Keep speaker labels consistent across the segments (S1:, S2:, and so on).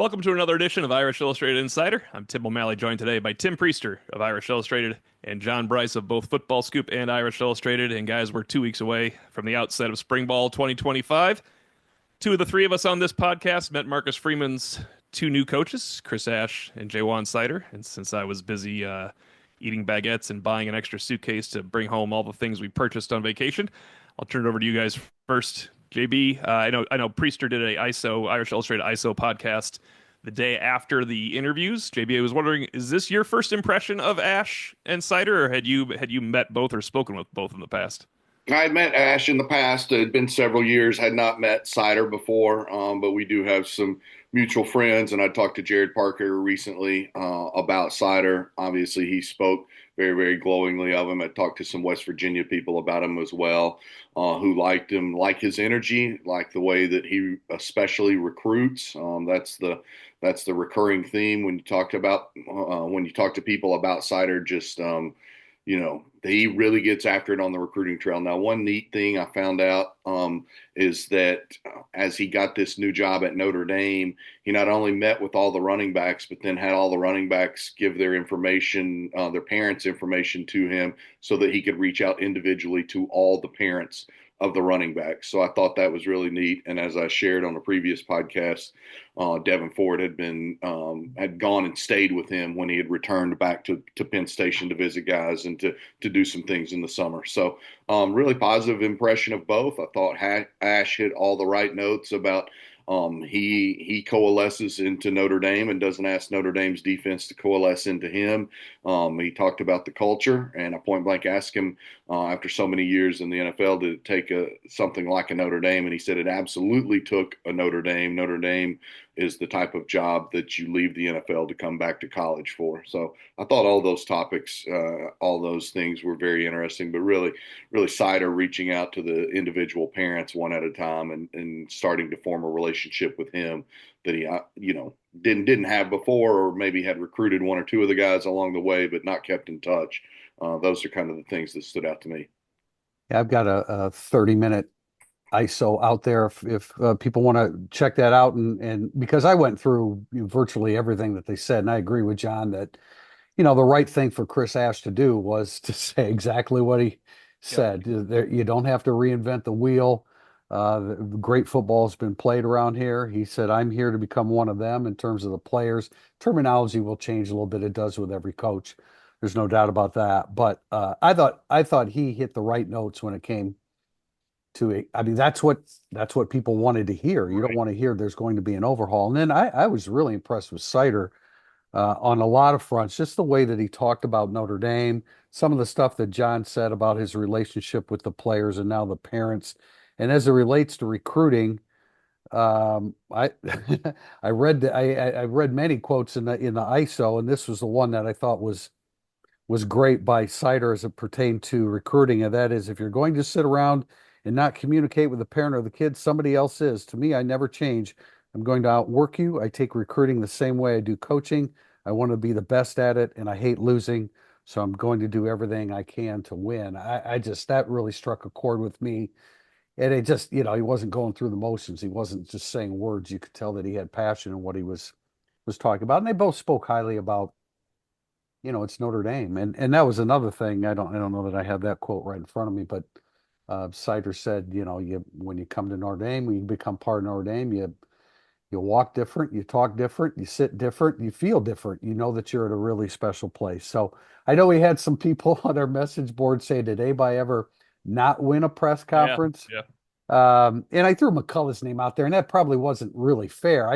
S1: Welcome to another edition of Irish Illustrated Insider. I'm Tim O'Malley, joined today by Tim Priester of Irish Illustrated and John Bryce of both Football Scoop and Irish Illustrated. And guys, we're 2 weeks away from the outset of Spring Ball 2025. Two of the three of us on this podcast met Marcus Freeman's two new coaches, Chris Ash and Jaywan Sider. And since I was busy eating baguettes and buying an extra suitcase to bring home all the things we purchased on vacation, I'll turn it over to you guys first. JB, I know Priester did a Irish Illustrated ISO podcast the day after the interviews. JB, I was wondering, is this your first impression of Ash and Sider, or had you met both or spoken with both in the past?
S2: I had met Ash in the past. It had been several years. Had not met Sider before, but we do have some mutual friends. And I talked to Jared Parker recently about Sider. Obviously, he spoke very, very glowingly of him. I talked to some West Virginia people about him as well, who liked him, like his energy, like the way that he especially recruits. That's the recurring theme when you talk about when you talk to people about Sider. Just he really gets after it on the recruiting trail. Now, one neat thing I found out is that as he got this new job at Notre Dame, he not only met with all the running backs, but then had all the running backs give their information, their parents' information to him so that he could reach out individually to all the parents of the running backs. So I thought that was really neat. And as I shared on a previous podcast, Devin Ford had gone and stayed with him when he had returned back to Penn Station to visit guys and to do some things in the summer. So really positive impression of both. I thought Ash hit all the right notes about he coalesces into Notre Dame and doesn't ask Notre Dame's defense to coalesce into him. He talked about the culture, and I point blank asked him after so many years in the NFL to take something like a Notre Dame, and he said it absolutely took a Notre Dame. Notre Dame is the type of job that you leave the NFL to come back to college for. So I thought all those topics, all those things were very interesting, but really, really Sider reaching out to the individual parents one at a time and starting to form a relationship with him that he, didn't have before, or maybe had recruited one or two of the guys along the way, but not kept in touch. Those are kind of the things that stood out to me.
S3: Yeah, I've got a 30-minute ISO out there if people want to check that out. And because I went through virtually everything that they said, and I agree with John that, the right thing for Chris Ash to do was to say exactly what he
S1: Yep.
S3: said. You don't have to reinvent the wheel. Great football has been played around here. He said, I'm here to become one of them in terms of the players. Terminology will change a little bit. It does with every coach. There's no doubt about that. But I thought he hit the right notes when it came to it. I mean, that's what people wanted to hear. You don't
S1: Right.
S3: want to hear there's going to be an overhaul. And then I was really impressed with Sider on a lot of fronts, just the way that he talked about Notre Dame, some of the stuff that John said about his relationship with the players and now the parents. And as it relates to recruiting, I I read many quotes in the ISO, and this was the one that I thought was great by Sider as it pertained to recruiting, and that is, if you're going to sit around and not communicate with the parent or the kid, somebody else is. To me, I never change. I'm going to outwork you. I take recruiting the same way I do coaching. I want to be the best at it, and I hate losing. So I'm going to do everything I can to win. I just, that really struck a chord with me. And it just, he wasn't going through the motions. He wasn't just saying words. You could tell that he had passion in what he was talking about. And they both spoke highly about, it's Notre Dame. And that was another thing. I don't know that I have that quote right in front of me, but Sider said, when you come to Notre Dame, when you become part of Notre Dame, you walk different, you talk different, you sit different, you feel different. You know that you're at a really special place. So I know we had some people on our message board say, did anybody ever not win a press
S1: Yeah.
S3: conference?
S1: Yeah.
S3: And I threw McCullough's name out there, and that probably wasn't really fair.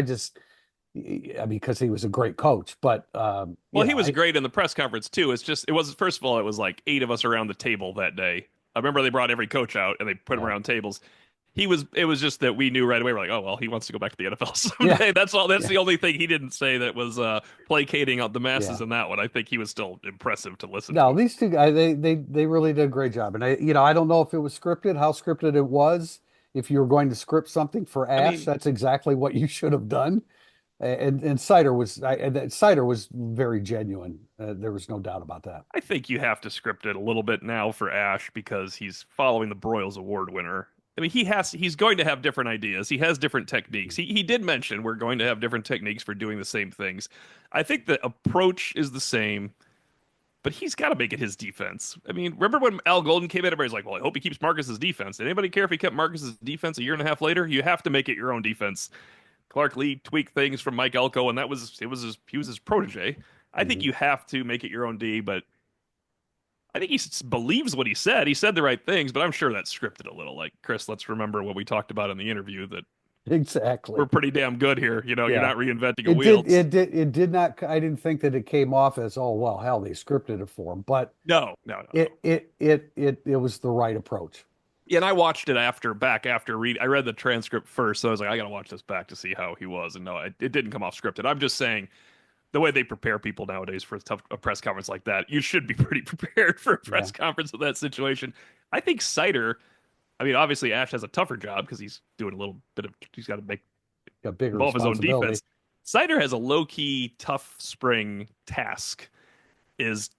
S3: Because he was a great coach, but
S1: Well, he was great in the press conference too. It was first of all, it was like eight of us around the table that day. I remember they brought every coach out and they put them
S3: yeah,
S1: around tables. It was just that we knew right away. We're like, oh well, he wants to go back to the NFL
S3: yeah,
S1: someday. That's all. That's
S3: yeah,
S1: the only thing he didn't say that was placating out the masses
S3: yeah.
S1: in that one. I think he was still impressive to listen
S3: No,
S1: to.
S3: these two guys, they really did a great job. And I don't know if it was scripted, how scripted it was. If you were going to script something for
S1: I
S3: Ash,
S1: mean,
S3: that's exactly what you should have done. And Sider was very genuine. There was no doubt about that.
S1: I think you have to script it a little bit now for Ash because he's following the Broyles Award winner I mean, he's going to have different ideas. He has different techniques. He did mention we're going to have different techniques for doing the same things. I think the approach is the same, but he's got to make it his defense. I mean, remember when Al Golden came in, everybody's like, well, I hope he keeps Marcus's defense. Did anybody care if he kept Marcus's defense a year and a half later? You have to make it your own defense. Clark Lee tweaked things from Mike Elko, and he was his protege. I think
S3: Mhm.
S1: you have to make it your own D, but I think believes what he said. He said the right things, but I'm sure that's scripted a little. Like, Chris, let's remember what we talked about in the interview, that we're
S3: Exactly.
S1: pretty damn good here. You're
S3: Yeah.
S1: not reinventing a
S3: It
S1: wheel.
S3: did, it did, it did not, I didn't think that it came off as, oh, well, hell, they scripted it for him, but
S1: No, no, no, no.
S3: it was the right approach.
S1: Yeah, and I watched it after read. I read the transcript first, so I was like, I gotta watch this back to see how he was. And no, it didn't come off scripted. I'm just saying the way they prepare people nowadays for a press conference like that, you should be pretty prepared for a
S3: Yeah.
S1: press conference with that situation. I think Sider. I mean, obviously Ash has a tougher job because he's doing a little bit of. He's got to make
S3: Got bigger
S1: involve his own
S3: responsibility.
S1: defense. Sider has a low key tough spring task. Is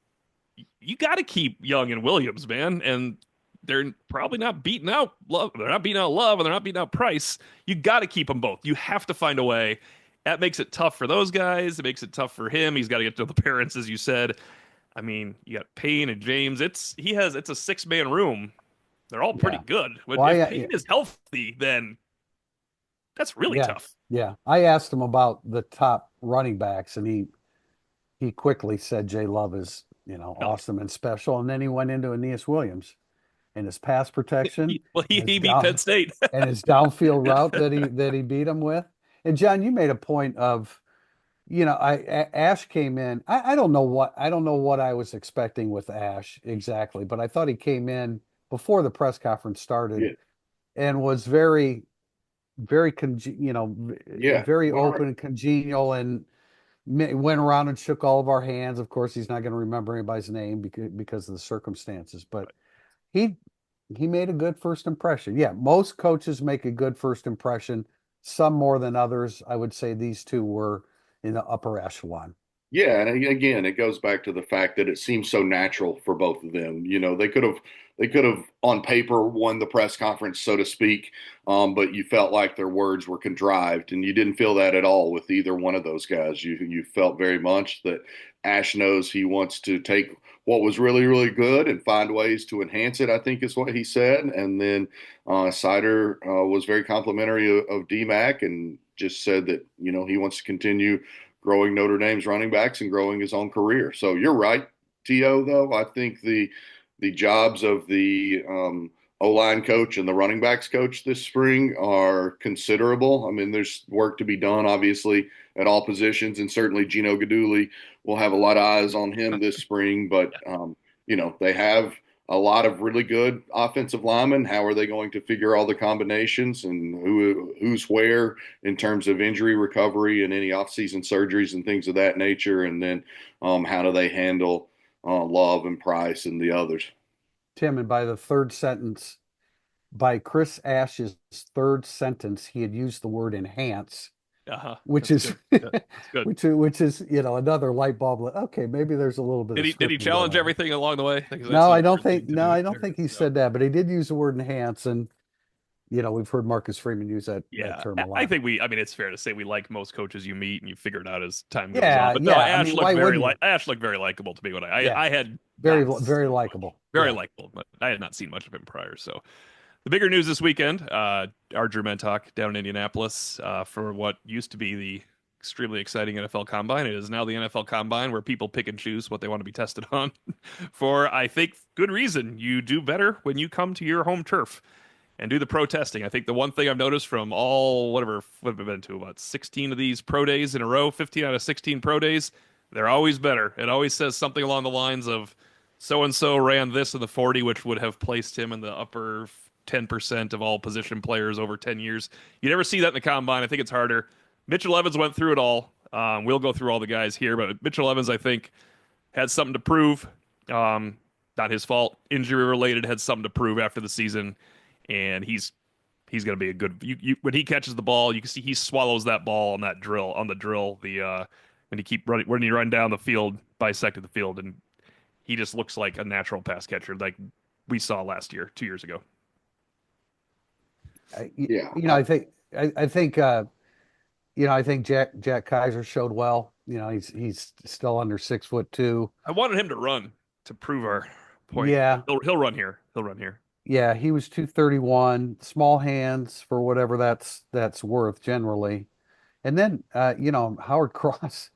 S1: you got to keep Young and Williams, man, and they're probably not beating out Love. They're not beating out Love, and they're not beating out Price. You got to keep them both. You have to find a way. That makes it tough for those guys. It makes it tough for him. He's got to get to the parents, as you said. I mean, you got Payne and James. It's a six-man room. They're all pretty
S3: Yeah.
S1: good.
S3: Well,
S1: If Payne is healthy, then that's really
S3: yeah,
S1: tough.
S3: yeah. I asked him about the top running backs, and he quickly said Jay Love is,
S1: Hell,
S3: awesome and special. And then he went into Aeneas Williams and his pass protection and his
S1: he beat Penn State.
S3: downfield route that he beat him with. And John, you made a point of, Ash came in. I don't know what I was expecting with Ash exactly, but I thought he came in before the press conference started
S2: Yeah,
S3: and was very, very,
S2: yeah,
S3: very
S2: all right.
S3: open and congenial, and went around and shook all of our hands. Of course, he's not going to remember anybody's name because of the circumstances, but he he made a good first impression. Yeah, most coaches make a good first impression, some more than others. I would say these two were in the upper echelon.
S2: Yeah, and again, it goes back to the fact that it seems so natural for both of them. They could have on paper won the press conference, so to speak, but you felt like their words were contrived, and you didn't feel that at all with either one of those guys. You felt very much that Ash knows he wants to take what was really really good and find ways to enhance it. I think is what he said, and then Sider was very complimentary of DMAC and just said that he wants to continue growing Notre Dame's running backs and growing his own career. So you're right, To. Though I think the jobs of the O line coach and the running backs coach this spring are considerable. I mean, there's work to be done, obviously, at all positions, and certainly Gino Gaduli will have a lot of eyes on him this spring. But they have a lot of really good offensive linemen. How are they going to figure all the combinations and who's where in terms of injury recovery and any offseason surgeries and things of that nature? And then how do they handle Love and Price and the others?
S3: Tim, and by Chris Ash's third sentence, he had used the word enhance,
S1: Uh-huh.
S3: which
S1: That's
S3: is
S1: good. That's good.
S3: which is another light bulb. Okay, maybe there's a little bit of
S1: Did he
S3: scripting going
S1: challenge
S3: on.
S1: everything along the way? Because that's
S3: No,
S1: a
S3: I don't
S1: hard thing
S3: think.
S1: to
S3: No,
S1: do.
S3: I don't think he
S1: No.
S3: said that, but he did use the word enhance, and we've heard Marcus Freeman use that
S1: Yeah,
S3: term a
S1: I
S3: lot.
S1: think I mean, it's fair to say we like most coaches you meet and you figure it out as time goes on.
S3: Yeah,
S1: But no,
S3: yeah. I mean, why wouldn't you?
S1: Ash looked very likable to me when
S3: Yeah,
S1: I had
S3: very,
S1: not
S3: very
S1: seen much.
S3: likable.
S1: Very
S3: Yeah.
S1: likable, but I had not seen much of him prior. So the bigger news this weekend, our Drew Mentalk down in Indianapolis for what used to be the extremely exciting NFL Combine. It is now the NFL Combine where people pick and choose what they want to be tested on for, I think, good reason. You do better when you come to your home turf and do the pro testing. I think the one thing I've noticed from what have we been to, about 16 of these pro days in a row, 15 out of 16 pro days, they're always better. It always says something along the lines of so and so ran this in the 40, which would have placed him in the upper 10% of all position players over 10 years. You never see that in the combine. I think it's harder. Mitchell Evans went through it all. We'll go through all the guys here, but Mitchell Evans, I think, had something to prove. Not his fault. Injury related, had something to prove after the season, and he's going to be a good. When he catches the ball, you can see he swallows that ball on the drill. When he run down the field, bisected the field, and he just looks like a natural pass catcher, like we saw last year, 2 years ago.
S2: Yeah.
S3: I think I think I think Jack Kaiser showed well. He's still under 6'2".
S1: I wanted him to run to prove our point.
S3: Yeah,
S1: He'll run here. He'll run here.
S3: yeah, he was 231, small hands for whatever that's worth generally. And then Howard Cross,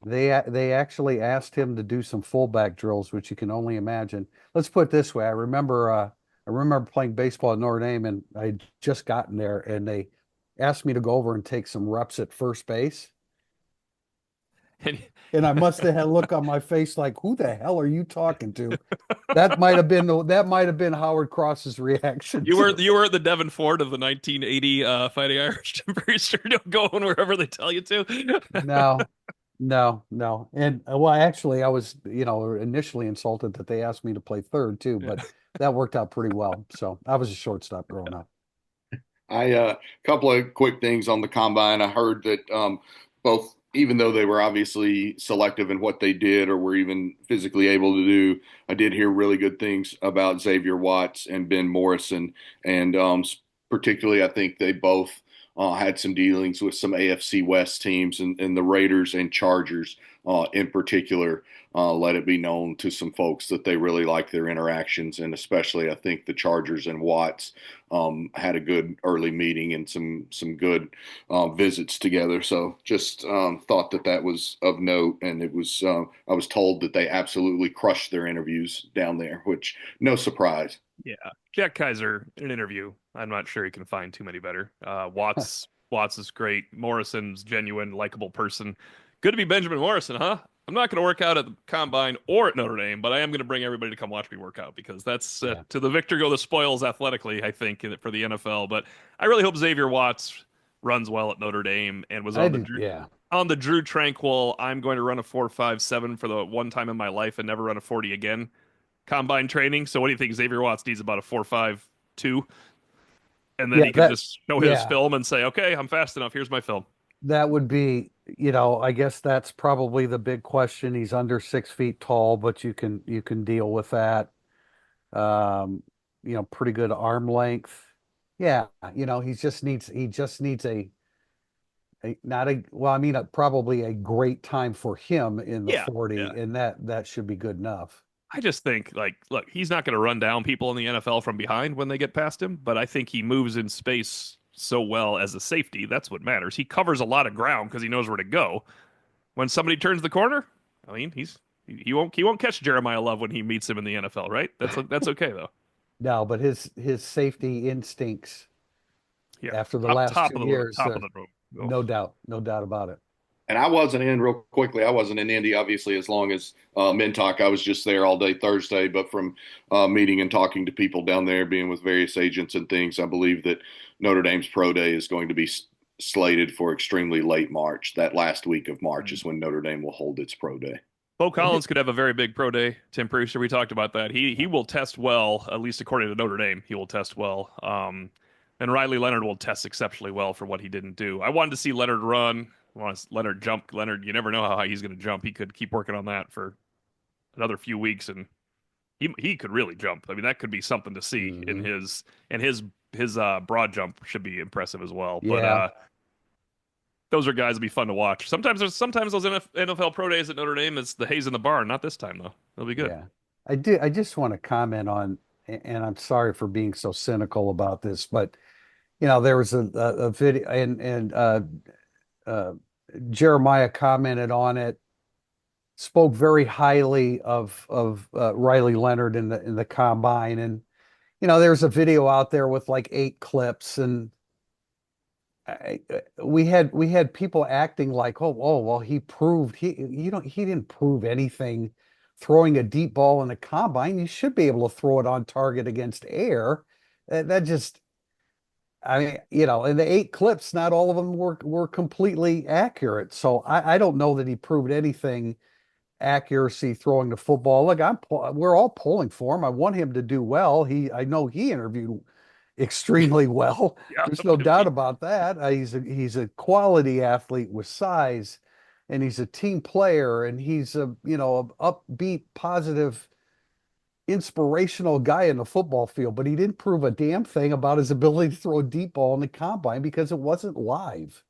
S3: they actually asked him to do some fullback drills, which you can only imagine. Let's put it this way. I remember playing baseball at Notre Dame and I'd just gotten there and they asked me to go over and take some reps at first base.
S1: And
S3: And I must have had a look on my face like, who the hell are you talking to? That might have been Howard Cross's reaction too.
S1: you were at the Devon Ford of the 1980 Fighting Irish Temperature, going wherever they tell you to.
S3: No, no, no. And well, actually, I was, initially insulted that they asked me to play third too,
S1: Yeah.
S3: but that worked out pretty well. So I was a shortstop growing up.
S2: Couple of quick things on the combine. I heard that both, even though they were obviously selective in what they did or were even physically able to do, I did hear really good things about Xavier Watts and Ben Morrison, and particularly, I think they both had some dealings with some AFC West teams and the Raiders and Chargers in particular. Let it be known to some folks that they really like their interactions, and especially I think the Chargers and Watts had a good early meeting and some good visits together. So just thought that that was of note, and it was I was told that they absolutely crushed their interviews down there, which no surprise.
S1: Yeah, Jack Kaiser in an interview. I'm not sure he can find too many better. Watts is great. Morrison's genuine, likable person. Good to be Benjamin Morrison, huh? I'm not going to work out at the combine or at Notre Dame, but I am going to bring everybody to come watch me work out because that's
S3: Yeah.
S1: to the victor go the spoils athletically, I think, for the NFL. But I really hope Xavier Watts runs well at Notre Dame and was
S3: I did. Yeah.
S1: on the Drew Tranquil. I'm going to run a 4.57 for the one time in my life and never run a 40 again combine training. So what do you think? Xavier Watts needs about a 4.52, and then
S3: Yeah.
S1: he can just show his
S3: Yeah.
S1: film and say, "Okay, I'm fast enough. Here's my film."
S3: That would be, I guess that's probably the big question. He's under 6 feet tall, but you can deal with that. Um, pretty good arm length. Yeah, he just needs not a well, I mean, probably a great time for him in the
S1: Yeah,
S3: 40,
S1: yeah.
S3: and that should be good enough.
S1: I just think, like, look, he's not going to run down people in the NFL from behind when they get past him, but I think he moves in space so well as a safety. That's what matters. He covers a lot of ground because he knows where to go. When somebody turns the corner, I mean, he won't catch Jeremiah Love when he meets him in the NFL, right? That's okay though.
S3: No, but his safety instincts
S1: Yeah,
S3: after the last
S1: top
S3: two
S1: of the
S3: years,
S1: top of the room. Oh.
S3: no doubt about it.
S2: And I wasn't in real quickly. I wasn't in Indy, obviously, as long as Mintalk. I was just there all day Thursday. But from meeting and talking to people down there, being with various agents and things, I believe that Notre Dame's pro day is going to be slated for extremely late March. That last week of March is when Notre Dame will hold its pro day.
S1: Bo Collins could have a very big pro day. Tim Priester, we talked about that. He will test well, at least according to Notre Dame. He will test well. And Riley Leonard will test exceptionally well for what he didn't do. I wanted to see Leonard run. I want to Leonard jump. Leonard, you never know how high he's going to jump. He could keep working on that for another few weeks, and he could really jump. I mean, that could be something to see in
S3: Mhm.
S1: his broad jump should be impressive as well. But
S3: Yeah,
S1: those are guys that be fun to watch. Sometimes those NFL pro days at Notre Dame is the haze in the barn. Not this time though. It'll be good.
S3: yeah. I just want to comment on, and I'm sorry for being so cynical about this, but there was a video, and uh, Jeremiah commented on it, spoke very highly of Riley Leonard in the combine, and there's a video out there with like 8 clips, and we had people acting like, oh well, he proved he didn't prove anything throwing a deep ball in the combine. You should be able to throw it on target against air. That just, I mean, in the 8 clips, not all of them were completely accurate. So I don't know that he proved anything accuracy throwing the football. Look, we're all pulling for him. I want him to do well. I know he interviewed extremely well.
S1: Yeah,
S3: There's no doubt about that. He's a quality athlete with size, and he's a team player, and he's a upbeat, positive inspirational guy in the football field, but he didn't prove a damn thing about his ability to throw a deep ball in the combine because it wasn't live.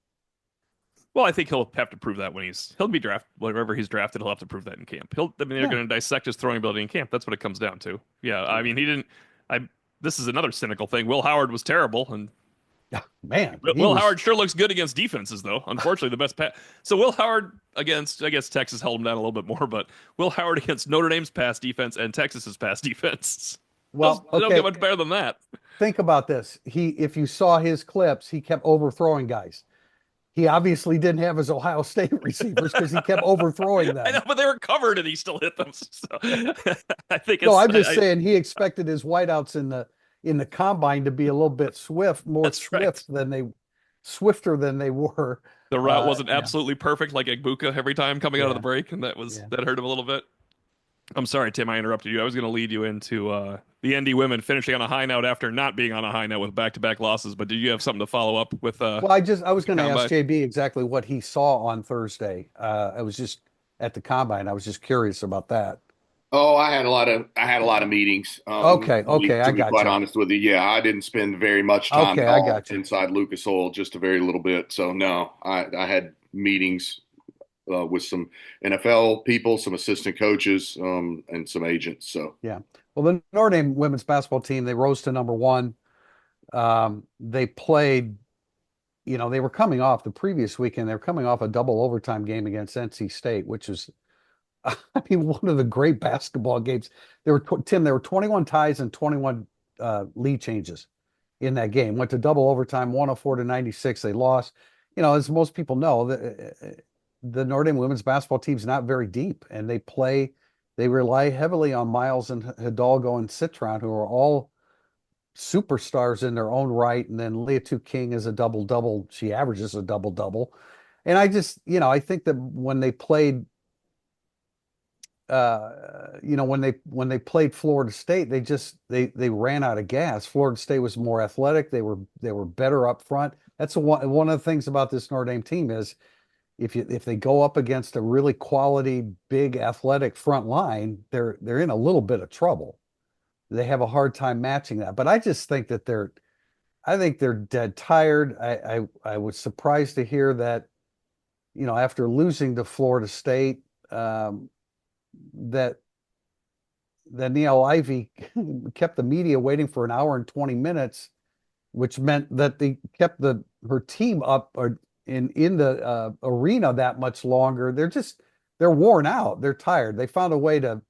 S1: Well, I think he'll have to prove that when he'll be drafted, wherever he's drafted, he'll have to prove that in camp. I mean, they're
S3: Yeah.
S1: going to dissect his throwing ability in camp. That's what it comes down to. Yeah, I mean, he didn't. I. This is another cynical thing. Will Howard was terrible, and
S3: Man, he
S1: Will
S3: was
S1: Howard sure looks good against defenses, though. Unfortunately, the best pass. So Will Howard against, I guess Texas held him down a little bit more, but Will Howard against Notre Dame's pass defense and Texas's pass defense.
S3: well,
S1: They don't
S3: okay.
S1: get much better than that.
S3: Think about this. If you saw his clips, he kept overthrowing guys. He obviously didn't have his Ohio State receivers because he kept overthrowing
S1: I know,
S3: them.
S1: but they were covered and he still hit them. So I think
S3: No,
S1: it's.
S3: I'm just saying he expected his wideouts in the combine to be a little bit more
S1: That's right.
S3: swifter than they were.
S1: The route wasn't
S3: Yeah,
S1: absolutely perfect like Egbuka every time coming out of the
S3: yeah,
S1: break, and
S3: yeah.
S1: that hurt him a little bit. I'm sorry, Tim, I interrupted you. I was going to lead you into the ND women finishing on a high note after not being on a high note with back-to-back losses. But did you have something to follow up with
S3: Well, I was
S1: the
S3: going to ask
S1: combine?
S3: JB exactly what he saw on Thursday. I was just at the combine. I was just curious about that.
S2: Oh, I had a lot of meetings.
S3: Okay, okay, I
S2: To be
S3: got
S2: quite
S3: you.
S2: honest with you, yeah, I didn't spend very much time
S3: Okay,
S2: at
S3: I
S2: all
S3: got you.
S2: inside Lucas Oil, just a very little bit. So no, I had meetings with some NFL people, some assistant coaches, and some agents. So
S3: Yeah. Well, the Notre Dame women's basketball team, they rose to number one. They played, they were coming off the previous weekend. They were coming off a double overtime game against NC State, which is, I mean, one of the great basketball games. There were 21 ties and 21 lead changes in that game. Went to double overtime, 104 to 96. They lost. As most people know, the Notre Dame women's basketball team's not very deep, and they rely heavily on Miles and Hidalgo and Citron, who are all superstars in their own right. And then Leah King is a double double. She averages a double double. And I think that when they played, when they played Florida State, they ran out of gas. Florida State was more athletic. They were better up front. That's one of the things about this Notre Dame team is if they go up against a really quality, big, athletic front line, they're in a little bit of trouble. They have a hard time matching that. But I just think that I think they're dead tired. I was surprised to hear that, after losing to Florida State, that Neil Ivy kept the media waiting for an hour and 20 minutes, which meant that they kept her team up or in the arena that much longer. They're worn out. They're tired. They found a way to,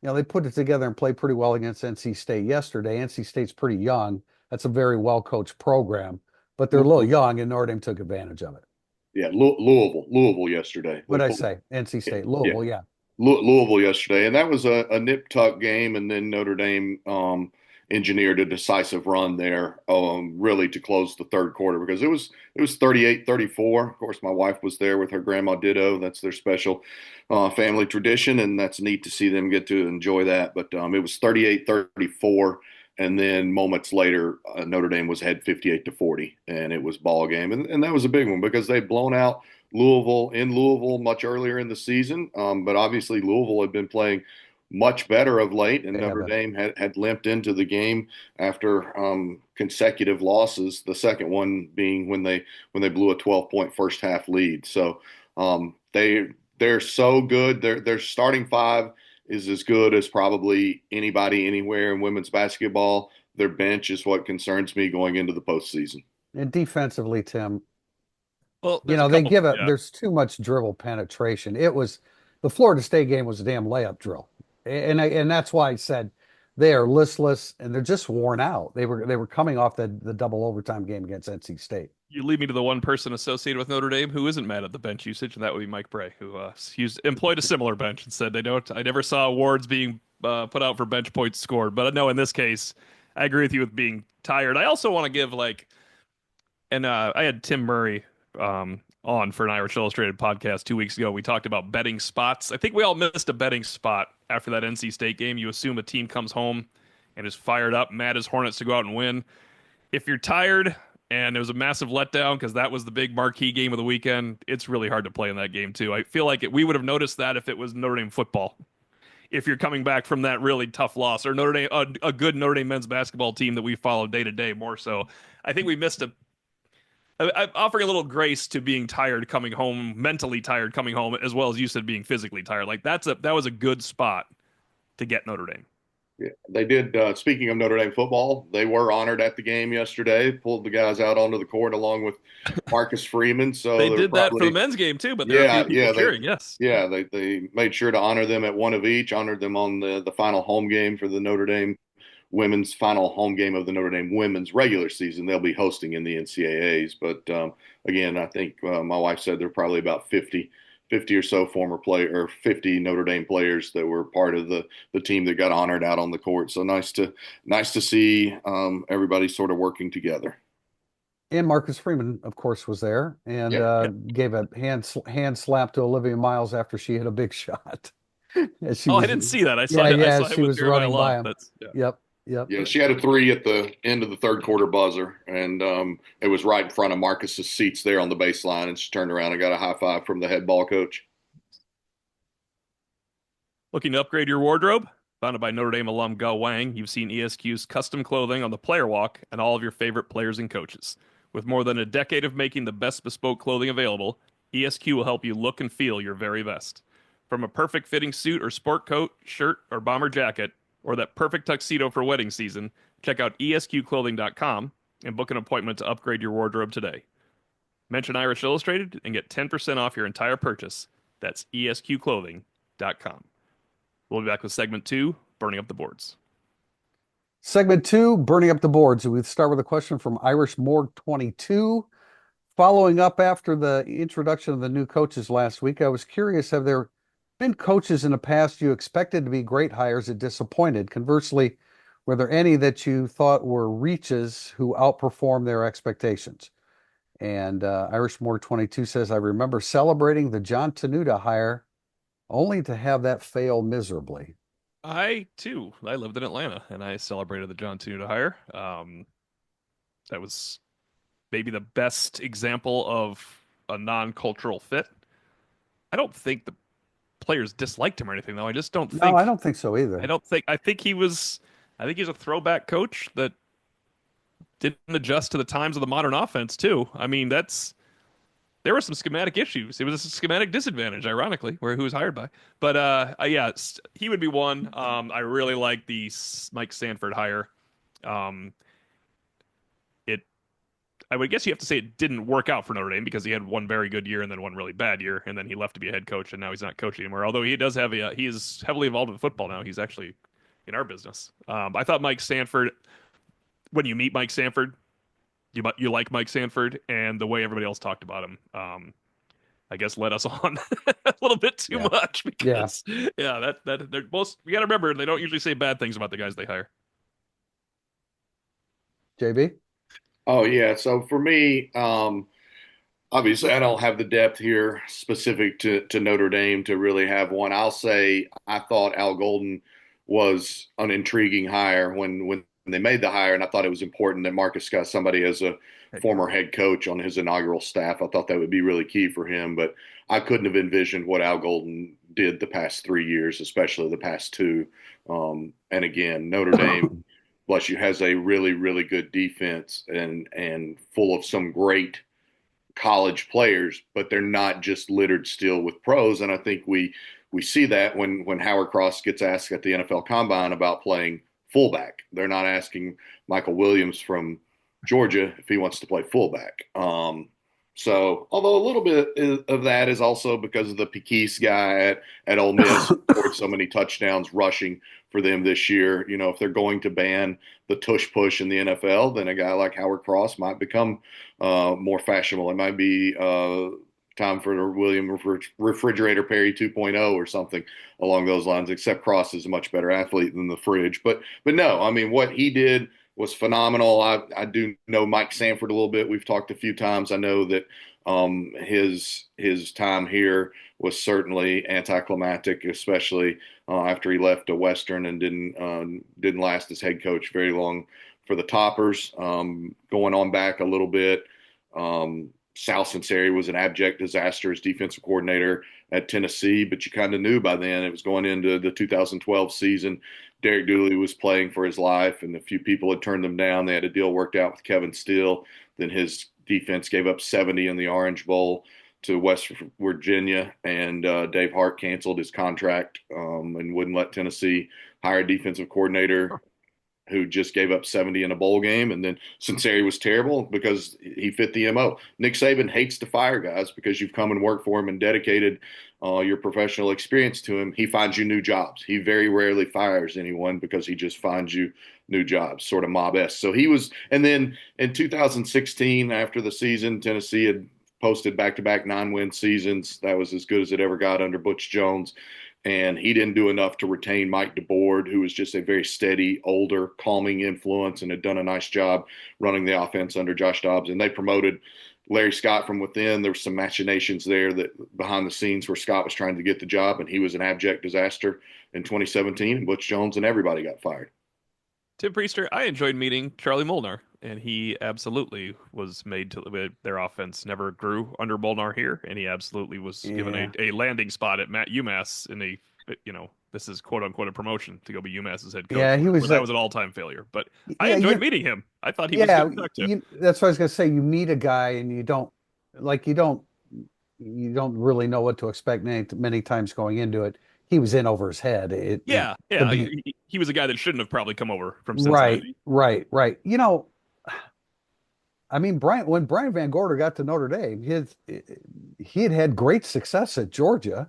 S3: they put it together and played pretty well against NC State yesterday. NC State's pretty young. That's a very well coached program, but they're a little young, and Notre Dame took advantage of it.
S2: yeah, Louisville yesterday. They
S3: What'd I
S2: pulled,
S3: say? NC State,
S2: yeah,
S3: Louisville, yeah.
S2: Louisville yesterday, and that was a nip tuck game, and then Notre Dame engineered a decisive run there, really to close the third quarter because it was 38-34. Of course, my wife was there with her grandma Ditto. That's their special family tradition, and that's neat to see them get to enjoy that. But it was 38-34. And then moments later, Notre Dame was ahead 58-40, and it was ball game, and that was a big one because they'd blown out Louisville much earlier in the season. But obviously Louisville had been playing much better of late, and
S3: They have
S2: Notre
S3: a
S2: Dame had limped into the game after consecutive losses. The second one being when they blew a 12-point first half lead. So they're so good. Their starting five is as good as probably anybody anywhere in women's basketball. Their bench is what concerns me going into the postseason.
S3: and defensively, Tim,
S1: Well, there's a
S3: they
S1: couple.
S3: give it,
S1: Yeah,
S3: there's too much dribble penetration. The Florida State game was a damn layup drill. And that's why I said they are listless and they're just worn out. They were coming off the double overtime game against NC State.
S1: you lead me to the one person associated with Notre Dame who isn't mad at the bench usage, and that would be Mike Bray, who employed a similar bench and said they don't. I never saw awards being put out for bench points scored, but no, in this case, I agree with you with being tired. I also want to give and I had Tim Murray on for an Irish Illustrated podcast 2 weeks ago. We talked about betting spots. I think we all missed a betting spot after that NC State game. You assume a team comes home and is fired up, mad as Hornets to go out and win. If you're tired and it was a massive letdown because that was the big marquee game of the weekend, it's really hard to play in that game too. I feel like we would have noticed that if it was Notre Dame football. if you're coming back from that really tough loss, or Notre Dame, a good Notre Dame men's basketball team that we follow day to day more so. I think we missed I'm offering a little grace to being tired coming home, mentally tired coming home, as well as you said being physically tired. Like that was a good spot to get Notre Dame.
S2: Yeah, they did. Speaking of Notre Dame football, they were honored at the game yesterday. Pulled the guys out onto the court along with Marcus Freeman. So
S1: They
S2: they're
S1: did that for the
S2: probably,
S1: men's game too, but there were a few
S2: yeah,
S1: people cheering. Yes.
S2: they made sure to honor them at one of each. Honored them on the final home game for the Notre Dame women's final home game of the Notre Dame women's regular season. They'll be hosting in the NCAAs. But again, I think my wife said there are probably about 50 or so former player or 50 Notre Dame players that were part of the team that got honored out on the court. So nice to see everybody sort of working together.
S3: And Marcus Freeman, of course, was there and
S2: Yeah.
S3: gave a hand slap to Olivia Miles after she hit a big shot. As she
S1: Oh, I
S3: was,
S1: didn't see that.
S3: yeah,
S1: I
S3: as
S1: saw
S3: she
S1: him with
S3: was
S1: Jeremiah
S3: running by
S1: Long.
S3: him.
S1: That's yeah.
S3: Yep, yep.
S2: Yeah, she had a three at the end of the third quarter buzzer, and it was right in front of Marcus's seats there on the baseline, and she turned around and got a high five from the head ball coach.
S1: Looking to upgrade your wardrobe? Founded by Notre Dame alum Go Wang, you've seen ESQ's custom clothing on the player walk and all of your favorite players and coaches. With more than a decade of making the best bespoke clothing available, ESQ will help you look and feel your very best. From a perfect fitting suit or sport coat, shirt, or bomber jacket, or that perfect tuxedo for wedding season, check out esqclothing.com and book an appointment to upgrade your wardrobe today. Mention Irish Illustrated and get 10% off your entire purchase. That's esqclothing.com. We'll be back with segment 2, burning up the boards.
S3: Segment 2, burning up the boards. We start with a question from Irish Morg 22. Following up after the introduction of the new coaches last week, I was curious, have there been coaches in the past you expected to be great hires that disappointed? Conversely, were there any that you thought were reaches who outperformed their expectations? And Irish Morg 22 says, I remember celebrating the John Tenuta hire only to have that fail miserably.
S1: I lived in Atlanta and I celebrated the John Tenuta hire. That was maybe the best example of a non-cultural fit. I don't think the players disliked him or anything, though. I just don't
S3: No,
S1: think.
S3: I don't think so either.
S1: I think he was. I think he's a throwback coach that didn't adjust to the times of the modern offense too. I mean, there were some schematic issues. It was a schematic disadvantage, ironically, where who was hired by. But yeah, he would be one. I really like the Mike Sanford hire. Um, it, I would guess you have to say it didn't work out for Notre Dame because he had one very good year and then one really bad year, and then he left to be a head coach, and now he's not coaching anymore. Although he does have he is heavily involved in football now. He's actually in our business. I thought Mike Sanford. When you meet Mike Sanford, you like Mike Sanford, and the way everybody else talked about him, I guess led us on a little bit too
S3: Yeah.
S1: much because that they're most you got to remember they don't usually say bad things about the guys they hire.
S3: JB?
S2: Oh yeah. So for me, obviously I don't have the depth here specific to Notre Dame to really have one. I'll say I thought Al Golden was an intriguing hire when they made the hire, and I thought it was important that Marcus got somebody as a former head coach on his inaugural staff. I thought that would be really key for him, but I couldn't have envisioned what Al Golden did the past 3 years, especially the past two. And again, Notre Dame, bless you, has a really, really good defense and full of some great college players, but they're not just littered still with pros. And I think we see that when Howard Cross gets asked at the NFL Combine about playing fullback. They're not asking Michael Williams from Georgia if he wants to play fullback. So, although a little bit of that is also because of the Pequise guy at Ole Miss who scored so many touchdowns rushing for them this year. You know, if they're going to ban the tush push in the NFL, then a guy like Howard Cross might become more fashionable. It might be time for the William Refrigerator Perry 2.0 or something along those lines, except Cross is a much better athlete than the fridge. But no, I mean, what he did was phenomenal. I do know Mike Sanford a little bit. We've talked a few times. I know that his time here was certainly anticlimactic, especially after he left a Western and didn't last as head coach very long for the Toppers. Going on back a little bit, Sal Sunseri was an abject disaster as defensive coordinator at Tennessee, but you kind of knew by then it was going into the 2012 season. Derek Dooley was playing for his life, and a few people had turned them down. They had a deal worked out with Kevin Steele. Then his defense gave up 70 in the Orange Bowl to West Virginia, and Dave Hart canceled his contract and wouldn't let Tennessee hire a defensive coordinator who just gave up 70 in a bowl game. And then Cincinnati was terrible because he fit the MO. Nick Saban hates to fire guys because you've come and worked for him and dedicated your professional experience to him. He finds you new jobs. He very rarely fires anyone because he just finds you new jobs, sort of mob-esque. So he was, and then in 2016, after the season, Tennessee had posted back-to-back 9-win seasons. That was as good as it ever got under Butch Jones. And he didn't do enough to retain Mike DeBoard, who was just a very steady, older, calming influence and had done a nice job running the offense under Josh Dobbs. And they promoted Larry Scott from within. There were some machinations there that behind the scenes where Scott was trying to get the job, and he was an abject disaster in 2017. And Butch Jones and everybody got fired.
S1: Tim Priester, I enjoyed meeting Charlie Molnar, and he absolutely was made to their offense never grew under Molnar here, and he absolutely was given a landing spot at UMass in a, this is quote unquote a promotion to go be UMass's head coach.
S3: Yeah, he was.
S1: That was an all-time failure, but I
S3: Yeah,
S1: enjoyed meeting him. I thought he was good to talk to.
S3: that's what I was gonna say. You meet a guy and you don't really know what to expect many times going into it. He was in over his head.
S1: Yeah, he was a guy that shouldn't have probably come over from
S3: Right,
S1: Cincinnati.
S3: right. I mean, when Brian Van Gorder got to Notre Dame, he had great success at Georgia.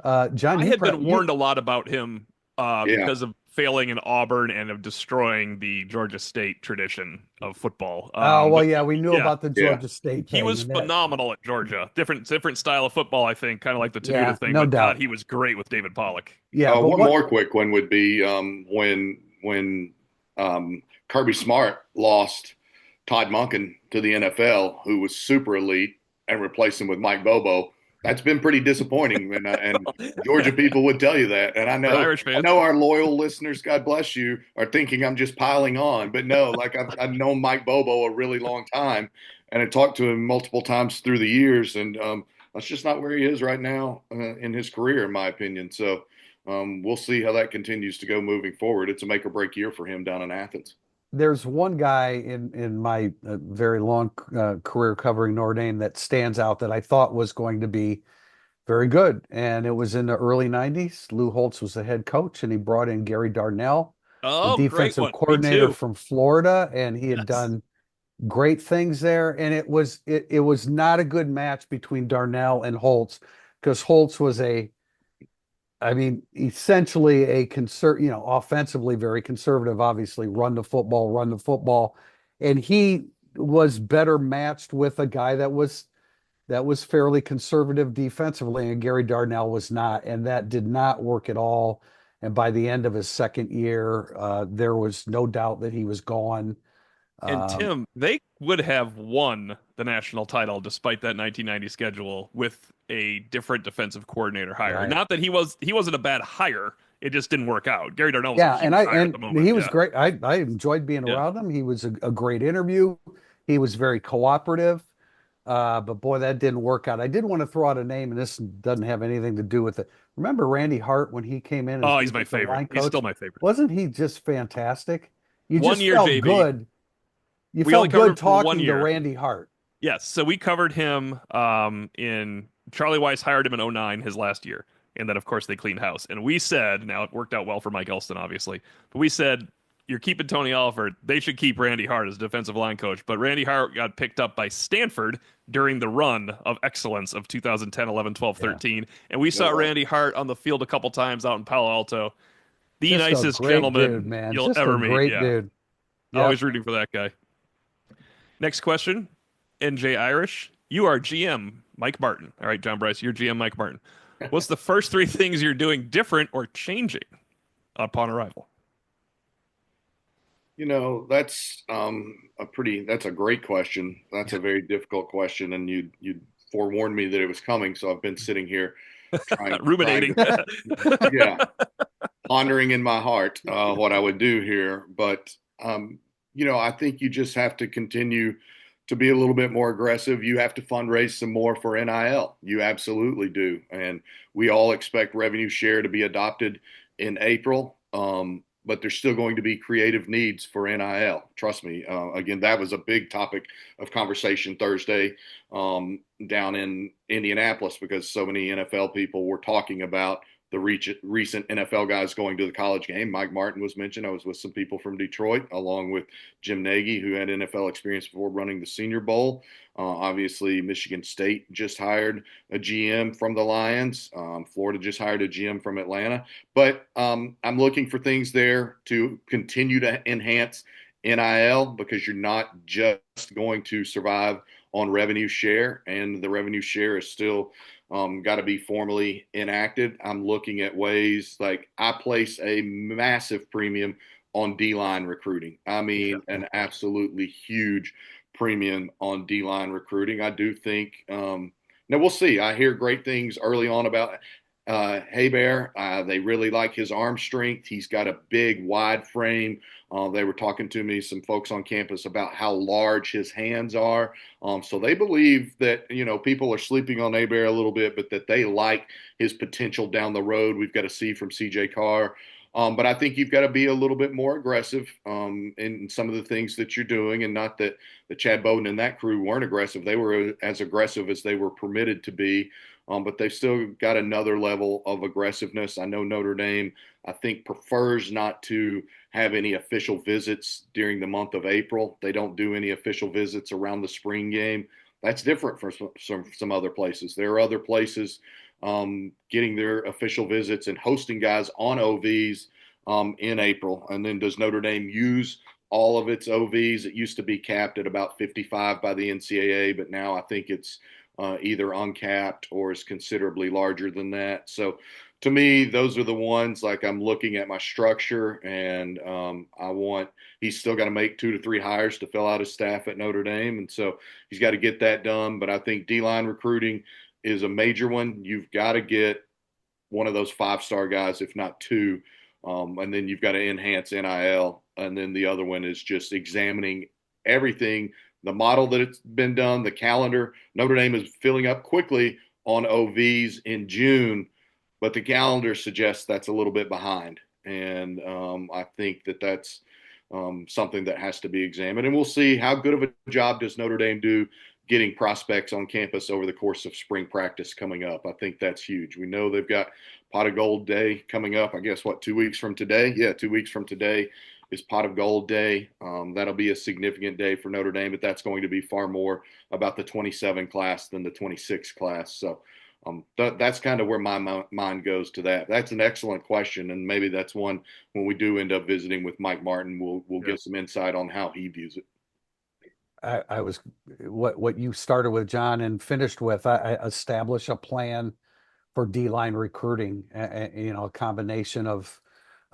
S3: John,
S1: I had been warned a lot about him
S2: Yeah.
S1: because of failing in Auburn and of destroying the Georgia State tradition of football.
S3: Oh, well,
S1: But
S3: yeah, we knew
S1: yeah,
S3: about the Georgia State
S1: he
S3: thing.
S1: was phenomenal at Georgia. Different style of football, I think, kind of like the Tenuta thing.
S3: no
S1: But God,
S3: doubt.
S1: he was great with David Pollock.
S3: Yeah, but
S2: One more quick one would be when Kirby Smart lost Todd Monken to the NFL, who was super elite, and replaced him with Mike Bobo. That's been pretty disappointing, and Georgia people would tell you that. And
S1: For Irish fans.
S2: I know our loyal listeners, God bless you, are thinking I'm just piling on, but no, like I've known Mike Bobo a really long time, and I talked to him multiple times through the years, and that's just not where he is right now in his career, in my opinion. So we'll see how that continues to go moving forward. It's a make or break year for him down in Athens.
S3: there's one guy in my very long career covering Notre Dame that stands out that I thought was going to be very good, and it was in the early '90s. Lou Holtz was the head coach, and he brought in Gary Darnell, the
S1: Oh, great
S3: defensive
S1: one. Me
S3: coordinator
S1: too.
S3: from Florida, and he had
S1: Yes.
S3: done great things there. And it was not a good match between Darnell and Holtz because Holtz was essentially offensively very conservative, obviously run the football, and he was better matched with a guy that was fairly conservative defensively, and Gary Darnell was not, and that did not work at all. And by the end of his second year, there was no doubt that he was gone.
S1: And
S3: Um,
S1: Tim, they would have won the national title despite that 1990 schedule with a different defensive coordinator hire.
S3: Right.
S1: Not that he wasn't a bad hire. It just didn't work out. Gary Darnell was
S3: Yeah,
S1: a
S3: and
S1: huge hire at the moment.
S3: he was
S1: Yeah.
S3: great. I enjoyed being
S1: Yeah.
S3: around him. He was a great interview. He was very cooperative. But boy, that didn't work out. I did want to throw out a name, and this doesn't have anything to do with it. Remember Randy Hart when he came in as
S1: Oh, he's my
S3: defensive
S1: favorite.
S3: line
S1: He's
S3: coach?
S1: still my favorite.
S3: Wasn't he just fantastic? You
S1: One
S3: just
S1: year,
S3: felt
S1: JB.
S3: good. You
S1: We only
S3: felt
S1: covered
S3: good
S1: him for 1
S3: talking to
S1: year.
S3: Randy Hart.
S1: Yes, so we covered him in Charlie Weiss hired him in '09, his last year. And then of course they cleaned house. And we said, now it worked out well for Mike Elston, obviously, but we said you're keeping Tony Alford. They should keep Randy Hart as defensive line coach. But Randy Hart got picked up by Stanford during the run of excellence of 2010, 11, 12,
S3: Yeah.
S1: 13. And we saw
S2: Yeah.
S1: Randy Hart on the field a couple times out in Palo Alto. The
S3: Just a
S1: nicest
S3: great dude,
S1: gentleman
S3: man.
S1: you'll
S3: Just
S1: ever
S3: a
S1: meet.
S3: great
S1: Yeah.
S3: dude. Yeah.
S1: Always rooting for that guy. Next question. NJ Irish. You are GM Mike Martin. All right, John Bryce, you're GM Mike Martin. What's the first three things you're doing different or changing upon arrival?
S2: That's that's a great question. That's a very difficult question, and you forewarned me that it was coming, so I've been sitting here
S1: Ruminating.
S2: yeah, pondering in my heart what I would do here. But I think you just have to continue to be a little bit more aggressive, you have to fundraise some more for NIL. You absolutely do. And we all expect revenue share to be adopted in April. But there's still going to be creative needs for NIL. Trust me. Again, that was a big topic of conversation Thursday down in Indianapolis because so many NFL people were talking about the recent NFL guys going to the college game. Mike Martin was mentioned. I was with some people from Detroit, along with Jim Nagy, who had NFL experience before running the Senior Bowl. Obviously, Michigan State just hired a GM from the Lions. Florida just hired a GM from Atlanta. But I'm looking for things there to continue to enhance NIL because you're not just going to survive on revenue share, and the revenue share is still got to be formally enacted. I'm looking at ways like I place a massive premium on D-line recruiting. I mean, an absolutely huge premium on D-line recruiting. I do think, now we'll see. I hear great things early on about Bear. They really like his arm strength. He's got a big, wide frame. They were talking to me, some folks on campus, about how large his hands are. So they believe that, people are sleeping on Bear a little bit, but that they like his potential down the road. We've got to see from CJ Carr. But I think you've got to be a little bit more aggressive in some of the things that you're doing, and not that the Chad Bowden and that crew weren't aggressive. They were as aggressive as they were permitted to be. But they've still got another level of aggressiveness. I know Notre Dame, I think, prefers not to have any official visits during the month of April. They don't do any official visits around the spring game. That's different from some other places. There are other places getting their official visits and hosting guys on OVs in April. And then does Notre Dame use all of its OVs? It used to be capped at about 55 by the NCAA, but now I think it's either uncapped or is considerably larger than that. So to me, those are the ones. Like, I'm looking at my structure, and he's still got to make 2 to 3 hires to fill out his staff at Notre Dame. And so he's got to get that done. But I think D-line recruiting is a major one. You've got to get one of those 5-star guys, if not 2. And then you've got to enhance NIL. And then the other one is just examining everything, the model that it's been done, the calendar. Notre Dame is filling up quickly on OVs in June, but the calendar suggests that's a little bit behind. And I think that's something that has to be examined. And we'll see how good of a job does Notre Dame do getting prospects on campus over the course of spring practice coming up. I think that's huge. We know they've got Pot of Gold Day coming up. I guess, 2 weeks from today? Yeah, 2 weeks from today is Pot of Gold Day. That'll be a significant day for Notre Dame, but that's going to be far more about the 27 class than the 26 class. So that's kind of where my mind goes to that. That's an excellent question, and maybe that's one when we do end up visiting with Mike Martin, we'll get some insight on how he views it.
S3: I was what you started with, John, and finished with. I establish a plan for D-line recruiting. A combination of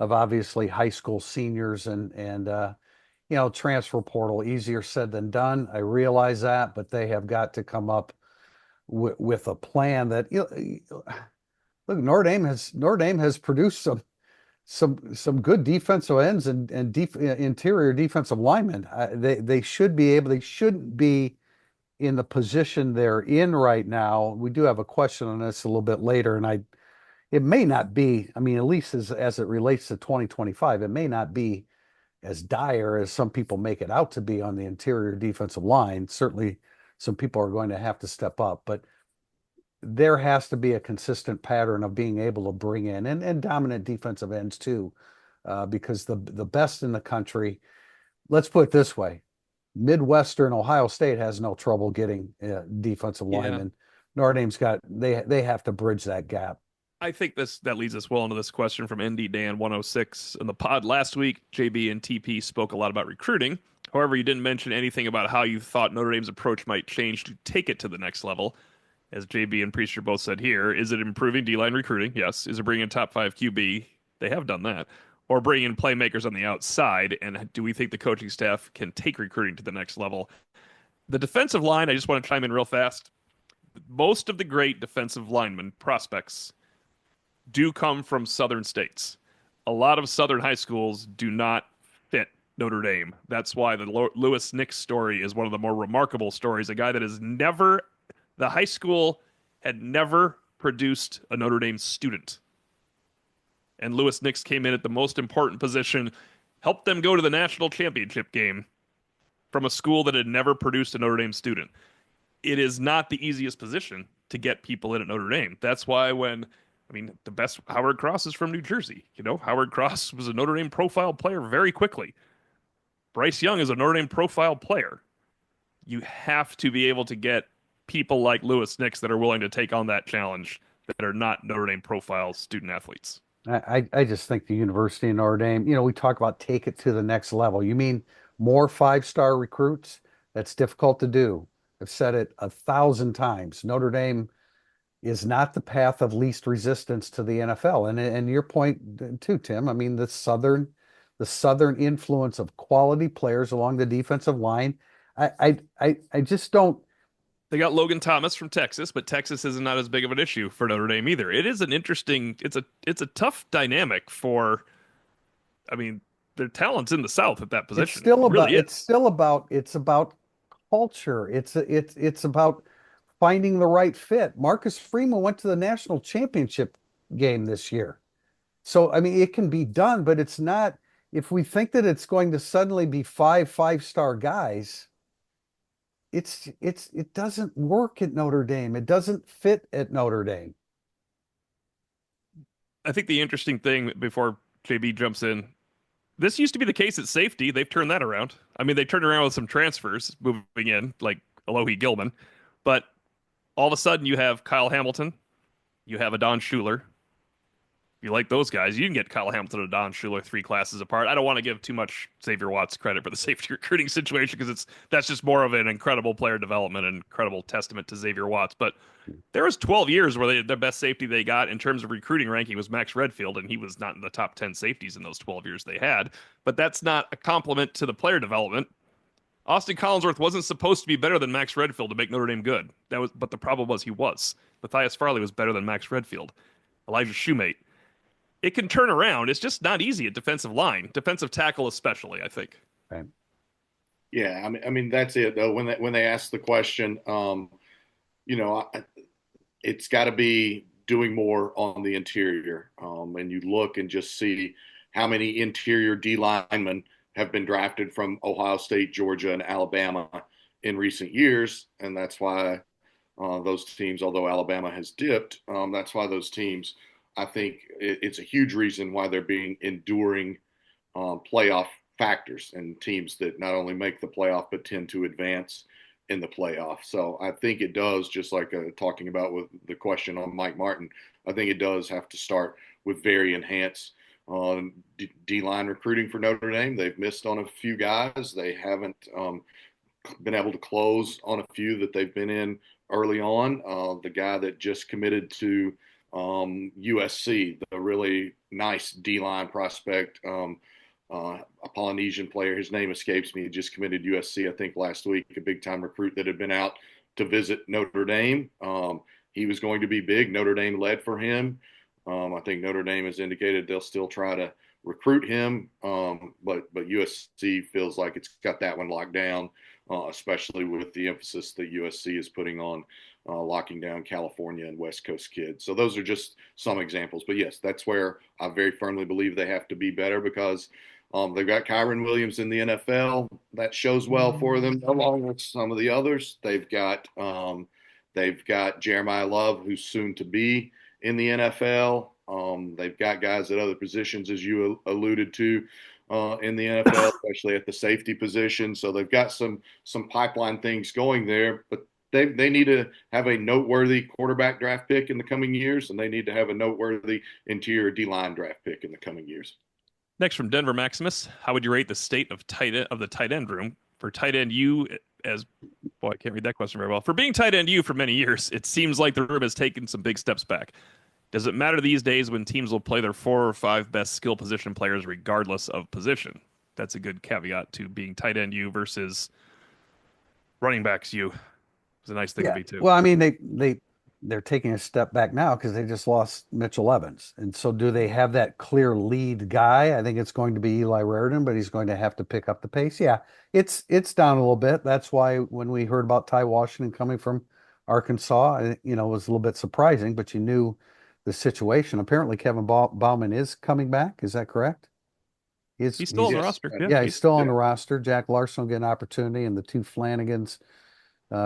S3: obviously high school seniors and transfer portal. Easier said than done. I realize that, but they have got to come up with a plan that look. Notre Dame has produced some good defensive ends and interior defensive linemen. They should be able. They shouldn't be in the position they're in right now. We do have a question on this a little bit later, and it may not be. I mean, at least as it relates to 2025, it may not be as dire as some people make it out to be on the interior defensive line. Certainly, some people are going to have to step up, but there has to be a consistent pattern of being able to bring in and dominant defensive ends too, because the best in the country, let's put it this way, Midwestern Ohio State has no trouble getting defensive linemen. Notre Dame's they have to bridge that gap.
S1: I think that leads us well into this question from ND Dan 106 in the pod last week. JB and TP spoke a lot about recruiting. However, you didn't mention anything about how you thought Notre Dame's approach might change to take it to the next level. As JB and Priester both said here, is it improving D-line recruiting? Yes. Is it bringing in top 5 QB? They have done that. Or bringing in playmakers on the outside? And do we think the coaching staff can take recruiting to the next level? The defensive line, I just want to chime in real fast. Most of the great defensive linemen prospects do come from southern states. A lot of southern high schools do not fit Notre Dame. That's why the Lewis Nix story is one of the more remarkable stories. A guy that has never, the high school had never produced a Notre Dame student. And Lewis Nix came in at the most important position, helped them go to the national championship game from a school that had never produced a Notre Dame student. It is not the easiest position to get people in at Notre Dame. That's why the best Howard Cross is from New Jersey. Howard Cross was a Notre Dame profile player very quickly. Bryce Young is a Notre Dame profile player. You have to be able to get people like Lewis Nix that are willing to take on that challenge that are not Notre Dame profile student athletes.
S3: I just think the University of Notre Dame, we talk about take it to the next level. You mean more five-star recruits? That's difficult to do. I've said it 1,000 times. Notre Dame is not the path of least resistance to the NFL. And your point too, Tim. I mean, the southern influence of quality players along the defensive line. I just don't.
S1: They got Logan Thomas from Texas, but Texas is not as big of an issue for Notre Dame either. It is an interesting, it's a tough dynamic for, I mean, their talent's in the South at that
S3: It's
S1: position.
S3: still
S1: It
S3: about.
S1: really
S3: It's
S1: is.
S3: still about. It's about culture. It's about finding the right fit. Marcus Freeman went to the national championship game this year. So, I mean, it can be done, but it's not, if we think that it's going to suddenly be five-star guys, it doesn't work at Notre Dame. It doesn't fit at Notre Dame.
S1: I think the interesting thing before JB jumps in, this used to be the case at safety. They've turned that around. I mean, they turned around with some transfers moving in, like Alohi Gilman, but all of a sudden you have Kyle Hamilton, you have a Don Schuler. You like those guys, you can get Kyle Hamilton and Don Schuler 3 classes apart. I don't want to give too much Xavier Watts credit for the safety recruiting situation because that's just more of an incredible player development and incredible testament to Xavier Watts. But there was 12 years where the best safety they got in terms of recruiting ranking was Max Redfield, and he was not in the top 10 safeties in those 12 years they had. But that's not a compliment to the player development. Austin Collinsworth wasn't supposed to be better than Max Redfield to make Notre Dame good. But the problem was he was. Matthias Farley was better than Max Redfield. Elijah Shoemate. It can turn around. It's just not easy at defensive line, defensive tackle especially, I think.
S3: Right.
S2: Yeah, I mean that's it though. When they ask the question, it's got to be doing more on the interior. And you look and just see how many interior D linemen have been drafted from Ohio State, Georgia, and Alabama in recent years, and that's why those teams, although Alabama has dipped, that's why those teams. I think it's a huge reason why they're being enduring playoff factors and teams that not only make the playoff but tend to advance in the playoff. So I think it does, just like talking about with the question on Mike Martin, I think it does have to start with very enhanced D-line recruiting for Notre Dame. They've missed on a few guys. They haven't been able to close on a few that they've been in early on. The guy that just committed to USC, the really nice D-line prospect, a Polynesian player. His name escapes me. He just committed USC, I think, last week, a big-time recruit that had been out to visit Notre Dame. He was going to be big. Notre Dame led for him. I think Notre Dame has indicated they'll still try to recruit him, but USC feels like it's got that one locked down, especially with the emphasis that USC is putting on locking down California and West Coast kids. So those are just some examples. But yes, that's where I very firmly believe they have to be better because they've got Kyron Williams in the NFL. That shows well for them, along with some of the others. They've got Jeremiah Love, who's soon to be in the NFL. They've got guys at other positions, as you alluded to, in the NFL, especially at the safety position. So they've got some pipeline things going there, but they need to have a noteworthy quarterback draft pick in the coming years, and they need to have a noteworthy interior D-line draft pick in the coming years.
S1: Next from Denver Maximus, how would you rate the state of the tight end room for tight end U as boy, I can't read that question very well. For being tight end U for many years, it seems like the room has taken some big steps back. Does it matter these days when teams will play their 4 or 5 best skill position players regardless of position? That's a good caveat to being tight end U versus running backs U. It's a nice thing to
S3: Yeah.
S1: be too.
S3: Well, I mean, they they're taking a step back now because they just lost Mitchell Evans. And so do they have that clear lead guy? I think it's going to be Eli Raridan, but he's going to have to pick up the pace. Yeah, it's down a little bit. That's why when we heard about Ty Washington coming from Arkansas, it was a little bit surprising, but you knew the situation. Apparently Kevin Bauman is coming back. Is that correct?
S1: He's still on
S3: He's
S1: the
S2: Yes.
S1: roster. Yeah,
S3: yeah, he's
S1: he's
S3: still on
S2: Yeah.
S3: the roster. Jack Larson will get an opportunity, and the two Flanagans,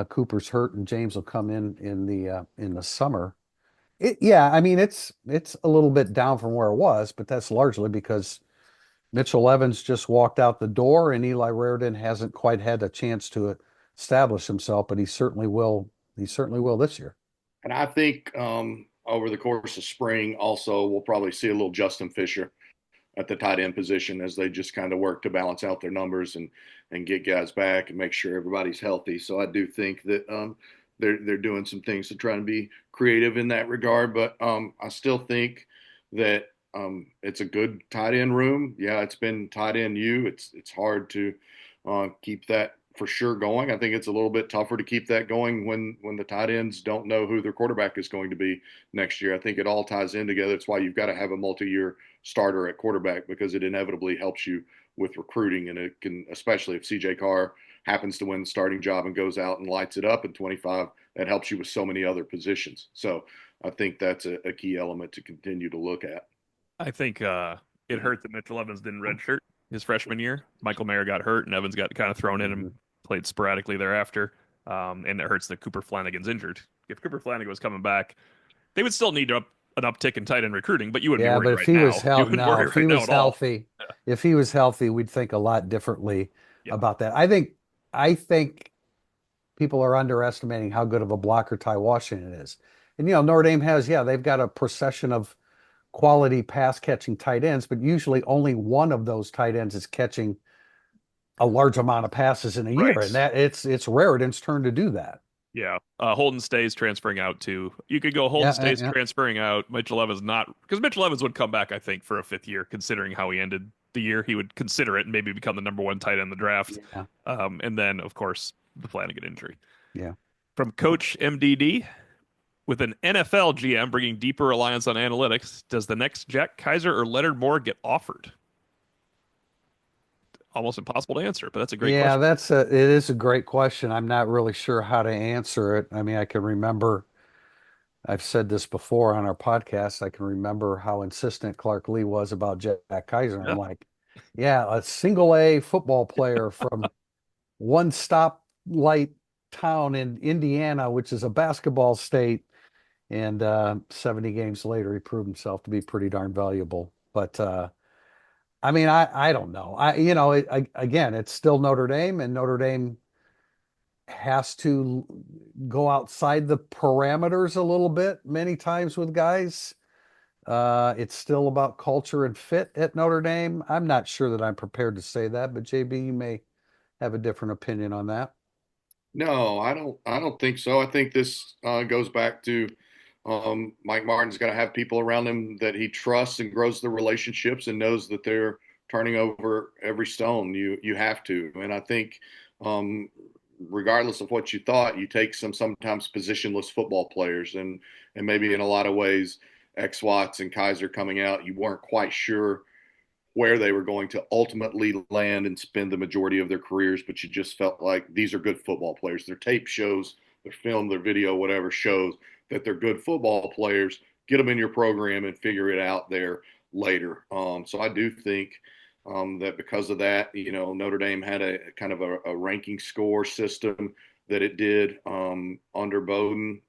S3: Cooper's hurt, and James will come in the summer. Yeah, I mean it's a little bit down from where it was, but that's largely because Mitchell Evans just walked out the door, and Eli Raridan hasn't quite had a chance to establish himself, but he certainly will. He certainly will this year.
S2: And I think over the course of spring, also, we'll probably see a little Justin Fisher at the tight end position as they just kind of work to balance out their numbers and get guys back and make sure everybody's healthy. So I do think that they're doing some things to try and be creative in that regard. But I still think that it's a good tight end room. Yeah, it's been tight end you. It's hard to keep that for sure going. I think it's a little bit tougher to keep that going when the tight ends don't know who their quarterback is going to be next year. I think it all ties in together. It's why you've got to have a multi-year starter at quarterback because it inevitably helps you with recruiting, and it can, especially if CJ Carr happens to win the starting job and goes out and lights it up in 25, that helps you with so many other positions. So I think that's a key element to continue to look at.
S1: I think it hurt that Mitchell Evans didn't redshirt his freshman year. Michael Mayer got hurt, and Evans got kind of thrown in and
S3: Mhm.
S1: played sporadically thereafter. And it hurts that Cooper Flanagan's injured. If Cooper Flanagan was coming back, they would still need an uptick in tight end recruiting, but you wouldn't be
S3: Yeah,
S1: worried
S3: but if
S1: right
S3: he was
S1: now. You
S3: held,
S1: wouldn't
S3: no,
S1: worry
S3: if he
S1: right now
S3: was
S1: at all.
S3: healthy, if he was healthy, we'd think a lot differently
S1: Yeah.
S3: about that. I think people are underestimating how good of a blocker Ty Washington is. And Notre Dame has, yeah, they've got a procession of quality pass catching tight ends, but usually only one of those tight ends is catching a large amount of passes in a year,
S1: Right.
S3: and that it's Raridan's turn to do that.
S1: Yeah. Holden stays transferring out too. You could go Holden
S3: Yeah,
S1: stays
S3: yeah,
S1: transferring out. Mitchell Evans not because Mitchell Evans would come back, I think, for a fifth year, considering how he ended the year. He would consider it and maybe become the number one tight end in the draft.
S3: yeah,
S1: And then, of course, the Flanagan injury.
S3: yeah.
S1: From Coach MDD, with an NFL GM bringing deeper reliance on analytics, does the next Jack Kaiser or Leonard Moore get offered? Almost impossible to answer, but that's a great
S3: Yeah,
S1: question.
S3: it is a great question. I'm not really sure how to answer it. I mean, I can remember I've said this before on our podcast. I can remember how insistent Clark Lee was about Jack Kaiser. I'm
S1: Yeah.
S3: like, yeah, a single A football player from one stop light town in Indiana, which is a basketball state. And 70 games later, he proved himself to be pretty darn valuable. But I mean, I don't know. Again, it's still Notre Dame, and Notre Dame has to go outside the parameters a little bit many times with guys. It's still about culture and fit at Notre Dame. I'm not sure that I'm prepared to say that, but JB, you may have a different opinion on that.
S2: No, I don't. I don't think so. I think this goes back to Mike Martin's got to have people around him that he trusts and grows the relationships and knows that they're turning over every stone. You have to, and I think um, regardless of what you thought, you take some sometimes positionless football players, and maybe in a lot of ways, X Watts and Kaiser coming out, you weren't quite sure where they were going to ultimately land and spend the majority of their careers, but you just felt like these are good football players. Their tape shows, their film, their video, whatever shows that they're good football players. Get them in your program and figure it out there later. So I do think that because of that, Notre Dame had a kind of a ranking score system that it did under Bowden,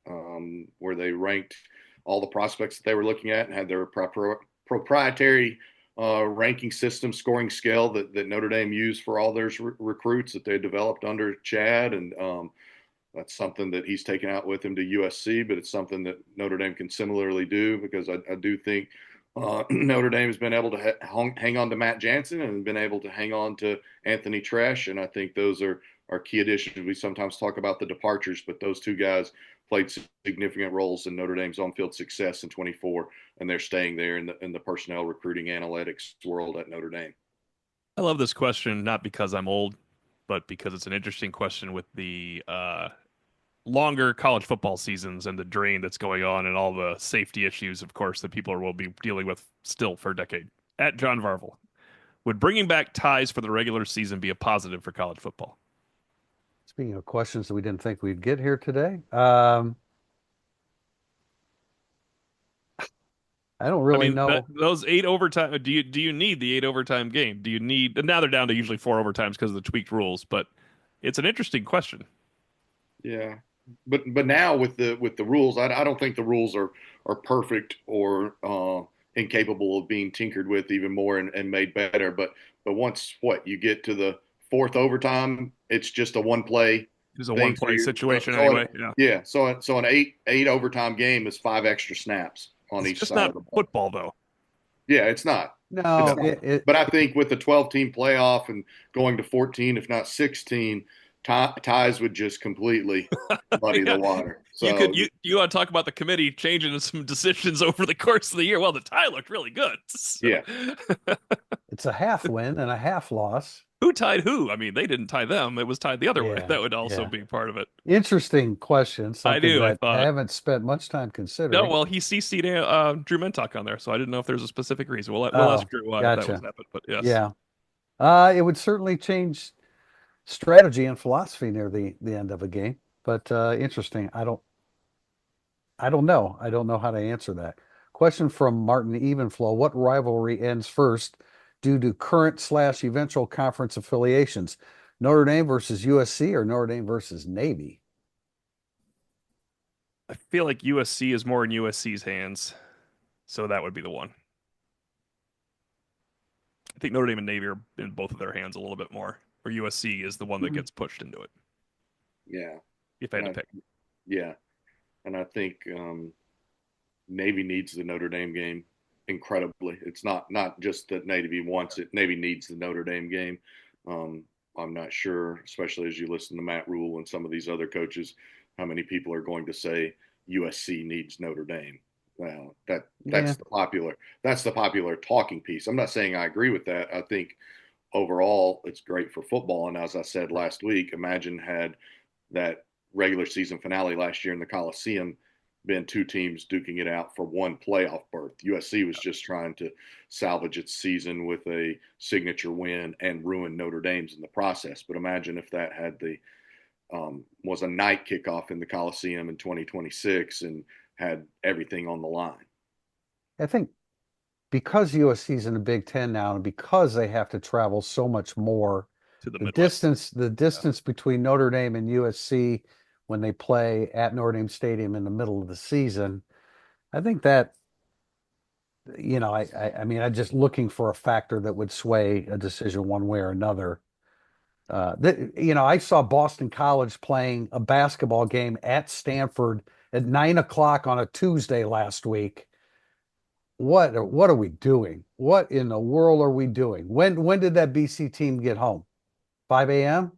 S2: where they ranked all the prospects that they were looking at and had their proprietary ranking system, scoring scale that Notre Dame used for all their recruits that they developed under Chad. And that's something that he's taken out with him to USC, but it's something that Notre Dame can similarly do because I do think Notre Dame has been able to hang on to Matt Jansen and been able to hang on to Anthony Tresh. And I think those are key additions. We sometimes talk about the departures, but those two guys played significant roles in Notre Dame's on-field success in 24, and they're staying there in the personnel recruiting analytics world at Notre Dame.
S1: I love this question, not because I'm old, but because it's an interesting question with the longer college football seasons and the drain that's going on and all the safety issues, of course, that people will be dealing with still for a decade. At John Varvel, would bringing back ties for the regular season be a positive for college football?
S3: Speaking of questions that we didn't think we'd get here today, I don't
S1: I
S3: really
S1: mean,
S3: know.
S1: those eight overtime. Do you need the eight overtime game? Do you need? Now they're down to usually four overtimes because of the tweaked rules, but it's an interesting question.
S2: Yeah, but now with the rules, I don't think the rules are perfect or incapable of being tinkered with even more and made better. But once what you get to the fourth overtime, it's just a one play
S1: It's a one
S2: thing. So
S1: play situation
S2: so
S1: anyway. Yeah,
S2: yeah, so an eight overtime game is five extra snaps on
S1: it's
S2: each
S1: just
S2: side
S1: not
S2: of the ball.
S1: football though.
S2: Yeah, it's not. It's
S3: No,
S2: not. But I think with the 12-team playoff and going to 14, if not 16, ties would just completely muddy the
S1: Yeah,
S2: water.
S1: you
S2: So
S1: could you want to talk about the committee changing some decisions over the course of the year? Well, the tie looked really good. So,
S2: yeah,
S3: it's a half win and a half loss.
S1: who tied who? I mean, they didn't tie them; it was tied the other way.
S3: Yeah,
S1: That would also
S3: yeah.
S1: be part of it.
S3: Interesting question,
S1: I
S3: something
S1: do. I
S3: that I
S1: thought.
S3: haven't spent much time
S1: No,
S3: considering.
S1: well, he CC'd Drew Mentok on there, so I didn't know if there's a specific reason. We'll ask
S3: Oh,
S1: Drew why that was
S3: gotcha.
S1: happened, but yes.
S3: Yeah. It would certainly change strategy and philosophy near the end of a game. But interesting. I don't know. I don't know how to answer that. Question from Martin Evenflow. What rivalry ends first due to current slash eventual conference affiliations? Notre Dame versus USC or Notre Dame versus Navy?
S1: I feel like USC is more in USC's hands, so that would be the one. I think Notre Dame and Navy are in both of their hands a little bit more, or USC is the one that gets pushed into it,
S2: yeah,
S1: if I had
S2: and
S1: to
S2: I
S1: pick.
S2: yeah, and I think Navy needs the Notre Dame game incredibly. It's not just that Navy wants it. Navy needs the Notre Dame game. Um, I'm not sure, especially as you listen to Matt Rule and some of these other coaches, how many people are going to say USC needs Notre Dame. Well,
S3: Yeah,
S2: that's the popular talking piece. I'm not saying I agree with that. I think overall it's great for football. And as I said last week, imagine had that regular season finale last year in the Coliseum been two teams duking it out for one playoff berth. USC was just trying to salvage its season with a signature win and ruin Notre Dame's in the process. But imagine if that had the was a night kickoff in the Coliseum in 2026 and had everything on the line.
S3: I think because USC's in the Big Ten now, and because they have to travel so much more,
S1: To the
S3: the
S1: Midwest.
S3: distance, the
S1: Yeah.
S3: distance between Notre Dame and USC when they play at Notre Dame Stadium in the middle of the season, I think that, I mean, I'm just looking for a factor that would sway a decision one way or another. I saw Boston College playing a basketball game at Stanford at 9 o'clock on a Tuesday last week. What are we doing? What in the world are we doing? When did that BC team get home? 5 a.m.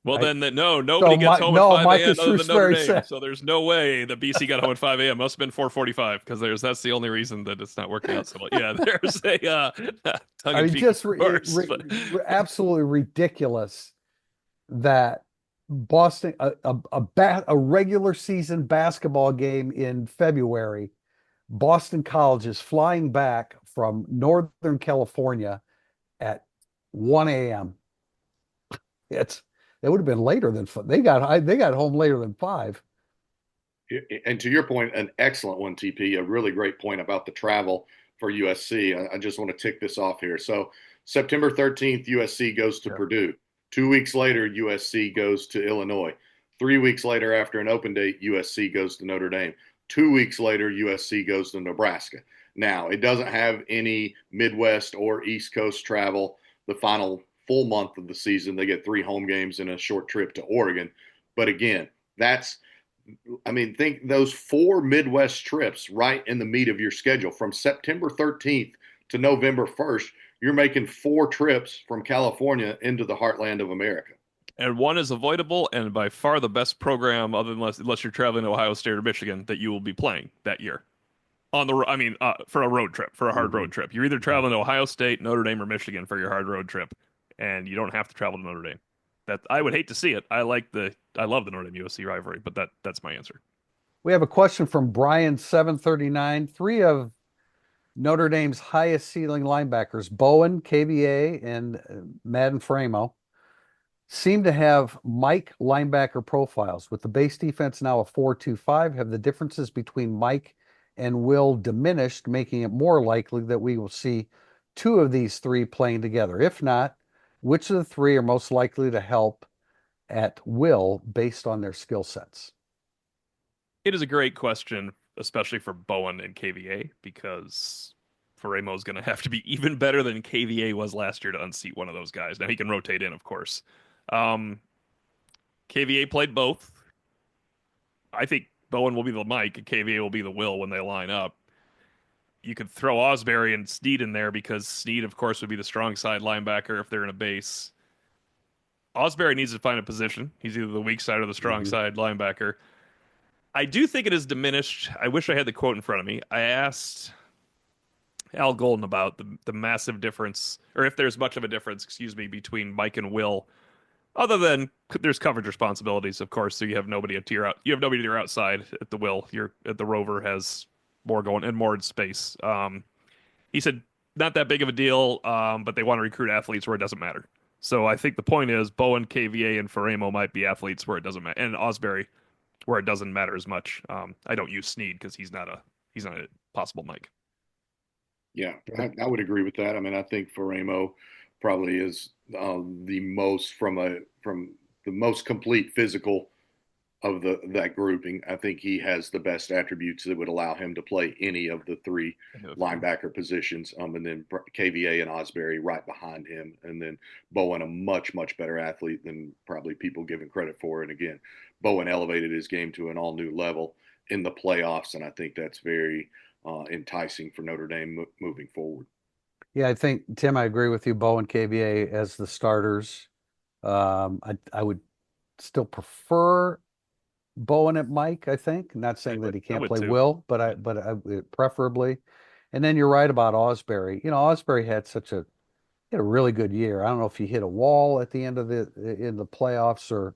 S1: Well,
S3: I
S1: then, no,
S3: so
S1: nobody gets
S3: Mike
S1: home at
S3: no,
S1: 5
S3: Micah
S1: a.m. other than Notre
S3: Shrewsbury
S1: Dame.
S3: said.
S1: So there's no way the BC got home at 5 a.m. Must have been 4:45 because that's the only reason that it's not working out so well. Yeah, there's a tongue
S3: I
S1: in
S3: mean,
S1: cheek,
S3: just
S1: of course, but
S3: absolutely ridiculous that Boston a regular season basketball game in February, Boston College is flying back from Northern California at 1 a.m. It's It would have been later than they got home later than 5.
S2: And to your point, an excellent one, TP, a really great point about the travel for USC. I just want to tick this off here. So September 13th, USC goes to
S3: Yeah.
S2: Purdue. 2 weeks later, USC goes to Illinois. 3 weeks later, after an open date, USC goes to Notre Dame. 2 weeks later, USC goes to Nebraska. Now, it doesn't have any Midwest or East Coast travel. The final full month of the season, they get 3 home games and a short trip to Oregon. But again, that's I mean, think those 4 Midwest trips right in the meat of your schedule from September 13th to November 1st. You're making 4 trips from California into the heartland of America.
S1: and one is avoidable and by far the best program, other than unless you're traveling to Ohio State or Michigan, that you will be playing that year. I mean, for a road trip, for a hard
S3: Mhm.
S1: road trip. You're either
S3: Yeah.
S1: traveling to Ohio State, Notre Dame, or Michigan for your hard road trip, and you don't have to travel to Notre Dame. that I would hate to see it. I love the Notre Dame USC rivalry, but that's my answer.
S3: We have a question from Brian 739. Three of Notre Dame's highest ceiling linebackers, Bowen, KVA, and Madden Framo, seem to have Mike linebacker profiles. With the base defense now a 4-2-5, have the differences between Mike and Will diminished, making it more likely that we will see two of these three playing together? If not, which of the three are most likely to help at Will based on their skill sets?
S1: It is a great question, especially for Bowen and KVA, because Faremo is going to have to be even better than KVA was last year to unseat one of those guys. Now he can rotate in, of course. Um, KVA played both. I think Bowen will be the Mike and KVA will be the Will when they line up. You could throw Osbury and Snead in there because Snead, of course, would be the strong side linebacker if they're in a base. Osbury needs to find a position. He's either the weak side or the strong
S3: Mhm.
S1: side linebacker. I do think it is diminished. I wish I had the quote in front of me. I asked Al Golden about the massive difference, or if there's much of a difference, excuse me, between Mike and Will, other than there's coverage responsibilities, of course. So you have nobody to your out, you have nobody to your outside at the Will. You're at the Rover has more going and more in space. He said not that big of a deal, but they want to recruit athletes where it doesn't matter. So I think the point is Bowen, KVA, and Faremo might be athletes where it doesn't matter, and Osbury where it doesn't matter as much. I don't use Snead because he's not a possible Mike.
S2: Yeah,
S3: Yeah.
S2: I would agree with that. I mean, I think Faremo probably is the most from the most complete physical of the that grouping. I think he has the best attributes that would allow him to play any of the three linebacker positions. And then KVA and Osbury right behind him, and then Bowen a much better athlete than probably people give him credit for. And again, Bowen elevated his game to an all new level in the playoffs, and I think that's very enticing for Notre Dame moving forward.
S3: Yeah, I think Tim, I agree with you. Bo and KVA as the starters. I would still prefer Bowen at Mike. I think, not saying that he
S1: I
S3: can't
S1: would
S3: play
S1: too.
S3: Will, but preferably. And then you're right about Osbury. You know, Osbury had he had a really good year. I don't know if he hit a wall at the end of the in the playoffs or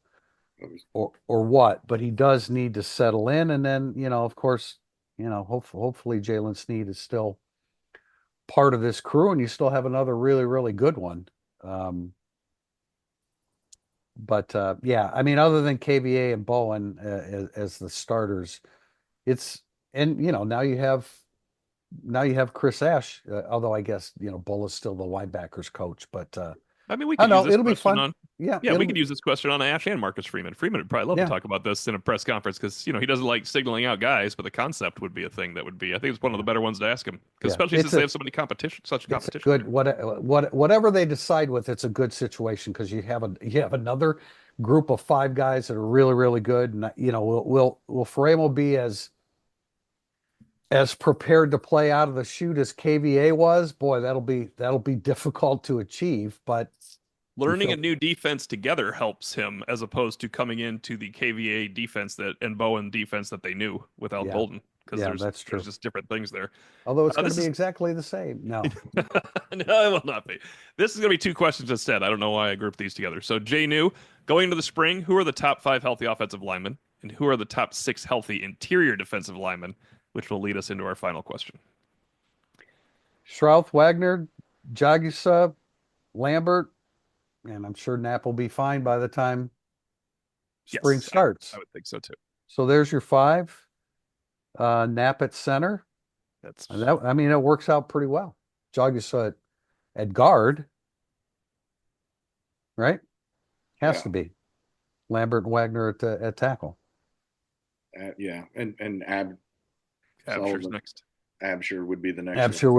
S3: what, but he does need to settle in. And then, of course, hopefully Jalen Snead is still part of this crew, and you still have another really, really good one. Um, but yeah, I mean, other than KVA and Bowen as the starters, it's and now you have Chris Ash, although I guess Bull is still the linebackers coach, but
S1: I mean, we
S3: I
S1: could
S3: don't
S1: use
S3: know.
S1: this
S3: It'll be
S1: question
S3: fun.
S1: on.
S3: Yeah,
S1: Yeah, we could use this question on Ash and Marcus Freeman. Freeman would probably love to
S3: yeah,
S1: talk about this in a press conference because he doesn't like signaling out guys, but the concept would be a thing that would be. I think it's one of the
S3: yeah,
S1: better ones to ask him because
S3: yeah.
S1: especially since they have so many competition, such
S3: It's a
S1: competition
S3: good
S1: there.
S3: whatever they decide with. It's a good situation because you have another group of five guys that are really, really good, and will Frame be as prepared to play out of the chute as KVA was. Boy, that'll be difficult to achieve, but you
S1: Learning a
S3: feel
S1: new defense together helps him as opposed to coming into the KVA defense that and Bowen defense that they knew without
S3: yeah,
S1: Golden because
S3: yeah,
S1: there's
S3: that's
S1: there's
S3: true.
S1: just different things there.
S3: Although it's going to
S1: This
S3: be
S1: is
S3: exactly the same. No.
S1: no, it will not be. This is going to be two questions instead. I don't know why I grouped these together. So, Jay New, going into the spring, who are the top five healthy offensive linemen, and who are the top six healthy interior defensive linemen, which will lead us into our final question.
S3: Shrouth, Wagner, Jagusa, Lambert, and I'm sure Knapp will be fine by the time spring
S1: Yes, I
S3: starts.
S1: would think so too.
S3: So there's your five. Knapp at center. And
S1: That's
S3: that, I mean, it works out pretty well. Jagusa at guard, right? Has
S2: Yeah,
S3: to be. Lambert and Wagner at tackle.
S2: yeah, and
S1: Absher's
S2: Sullivan
S1: next.
S2: Absher would be the next one.
S3: Absher
S2: So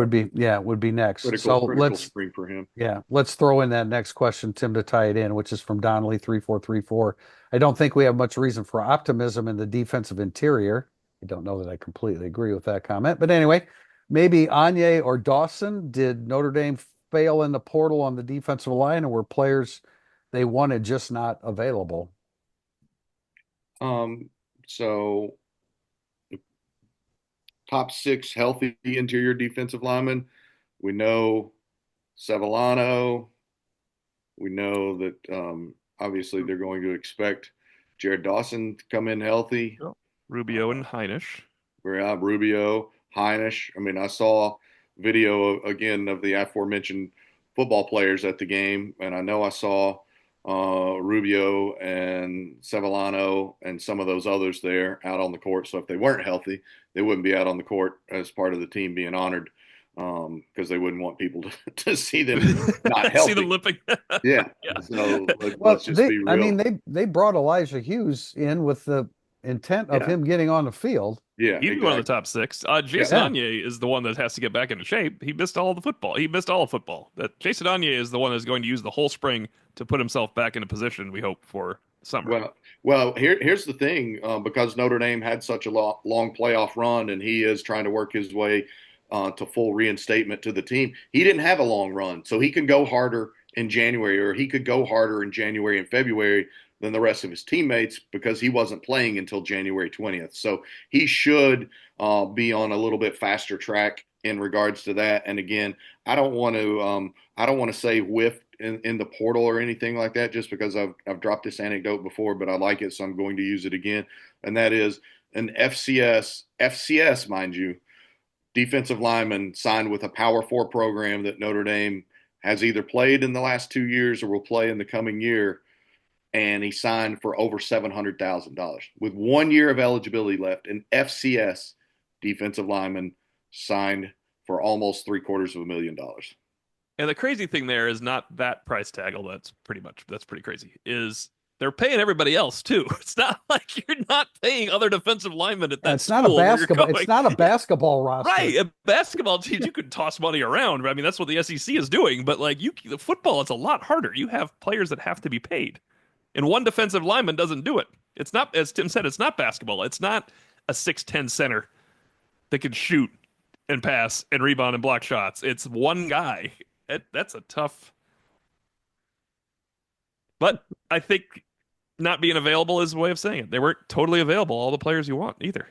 S3: would be next. So
S2: critical spring for him.
S3: let's throw in that next question, Tim, to tie it in, which is from Donnelly 3434. I don't think we have much reason for optimism in the defensive interior. I don't know that I completely agree with that comment, but anyway, maybe Anye or Dawson. Did Notre Dame fail in the portal on the defensive line, or were players they wanted just not available?
S2: Um, so top six healthy interior defensive linemen. We know Sevillano. We know that Obviously, they're going to expect Jared Dawson to come in healthy.
S1: Oh, Rubio and Heinisch.
S2: Rubio, Heinisch. I mean, I saw video again of the aforementioned football players at the game, and I know I saw Rubio and Sevillano and some of those others there out on the court. So if they weren't healthy, they wouldn't be out on the court as part of the team being honored because they wouldn't want people to see them not
S1: See
S2: healthy.
S1: them limping.
S2: Yeah.
S1: Yeah.
S2: So
S3: Well,
S2: let's just be
S3: I
S2: real.
S3: mean, they brought Elijah Hughes in with the intent of
S2: Yeah.
S3: him getting on the field.
S2: Yeah,
S1: He'd be one of the top six. Jason
S3: Yeah.
S1: Anye is the one that has to get back into shape. He missed all the football. He missed all of football. That Jason Anye is the one that's going to use the whole spring to put himself back into position, we hope, for summer.
S2: Well, here's the thing. Because Notre Dame had such a long playoff run, and he is trying to work his way to full reinstatement to the team. He didn't have a long run, so he can go harder in January, or he could go harder in January and February than the rest of his teammates because he wasn't playing until January 20th. So he should be on a little bit faster track in regards to that. And again, I don't want to say whiff in the portal or anything like that, just because I've dropped this anecdote before, but I like it, so I'm going to use it again. And that is an FCS, mind you, defensive lineman signed with a Power Four program that Notre Dame has either played in the last 2 years or will play in the coming year. And he signed for over $700,000 with 1 year of eligibility left. An FCS defensive lineman signed for almost $750,000.
S1: And the crazy thing there is not that price tag, although that's pretty crazy, is they're paying everybody else too. It's not like you're not paying other defensive linemen at that
S3: It's
S1: school
S3: not a
S1: where you're
S3: basketball.
S1: going.
S3: It's not a basketball roster.
S1: Right, a basketball team, you could toss money around. I mean, that's what the SEC is doing. But like the football, it's a lot harder. You have players that have to be paid, and one defensive lineman doesn't do it. It's not, as Tim said, it's not basketball. It's not a 6'10" center that can shoot and pass and rebound and block shots. It's one guy. That's a tough. But I think not being available is a way of saying it. They weren't totally available, all the players you want either.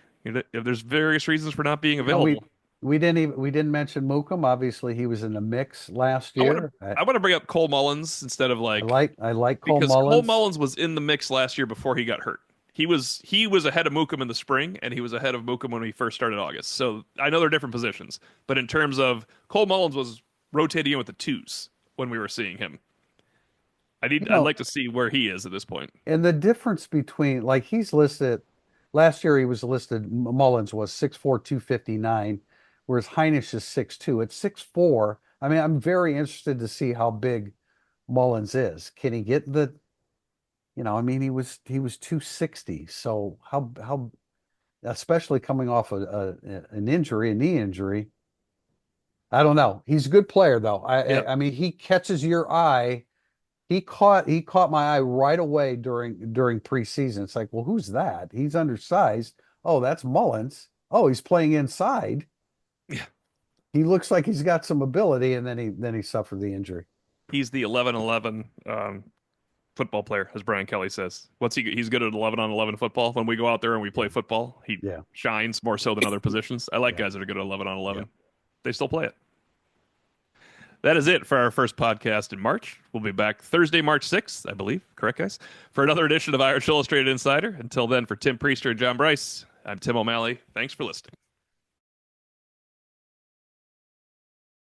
S1: There's various reasons for not being available.
S3: We didn't mention Mookum. Obviously, he was in the mix last
S1: I
S3: year.
S1: want to bring up Cole Mullins instead of
S3: I like Cole
S1: because
S3: Mullins.
S1: Cole Mullins was in the mix last year before he got hurt. He was ahead of Mookum in the spring, and he was ahead of Mookum when we first started August. So I know they're different positions, but in terms of Cole Mullins was rotating in with the twos when we were seeing him. I'd like to see where he is at this point.
S3: And the difference between, like, he's listed last year, he was listed, Mullins was 6'4", 259, whereas Heinisch is 6'2". At 6'4", I mean, I'm very interested to see how big Mullins is. Can he get I mean, he was 260. So how, especially coming off an injury, a knee injury, I don't know. He's a good player though. I mean, he catches your eye. He caught my eye right away during preseason. It's like, well, who's that? He's undersized. Oh, that's Mullins. Oh, he's playing inside.
S1: Yeah.
S3: He looks like he's got some ability, and then he suffered the injury.
S1: He's the 11-11 football player, as Brian Kelly says. He's good at 11-on-11 football. When we go out there and we play football, he shines more so than other positions. I like guys that are good at 11-on-11. Yeah. They still play it. That is it for our first podcast in March. We'll be back Thursday, March 6th, I believe. Correct, guys? For another edition of Irish Illustrated Insider. Until then, for Tim Priester and John Bryce, I'm Tim O'Malley. Thanks for listening.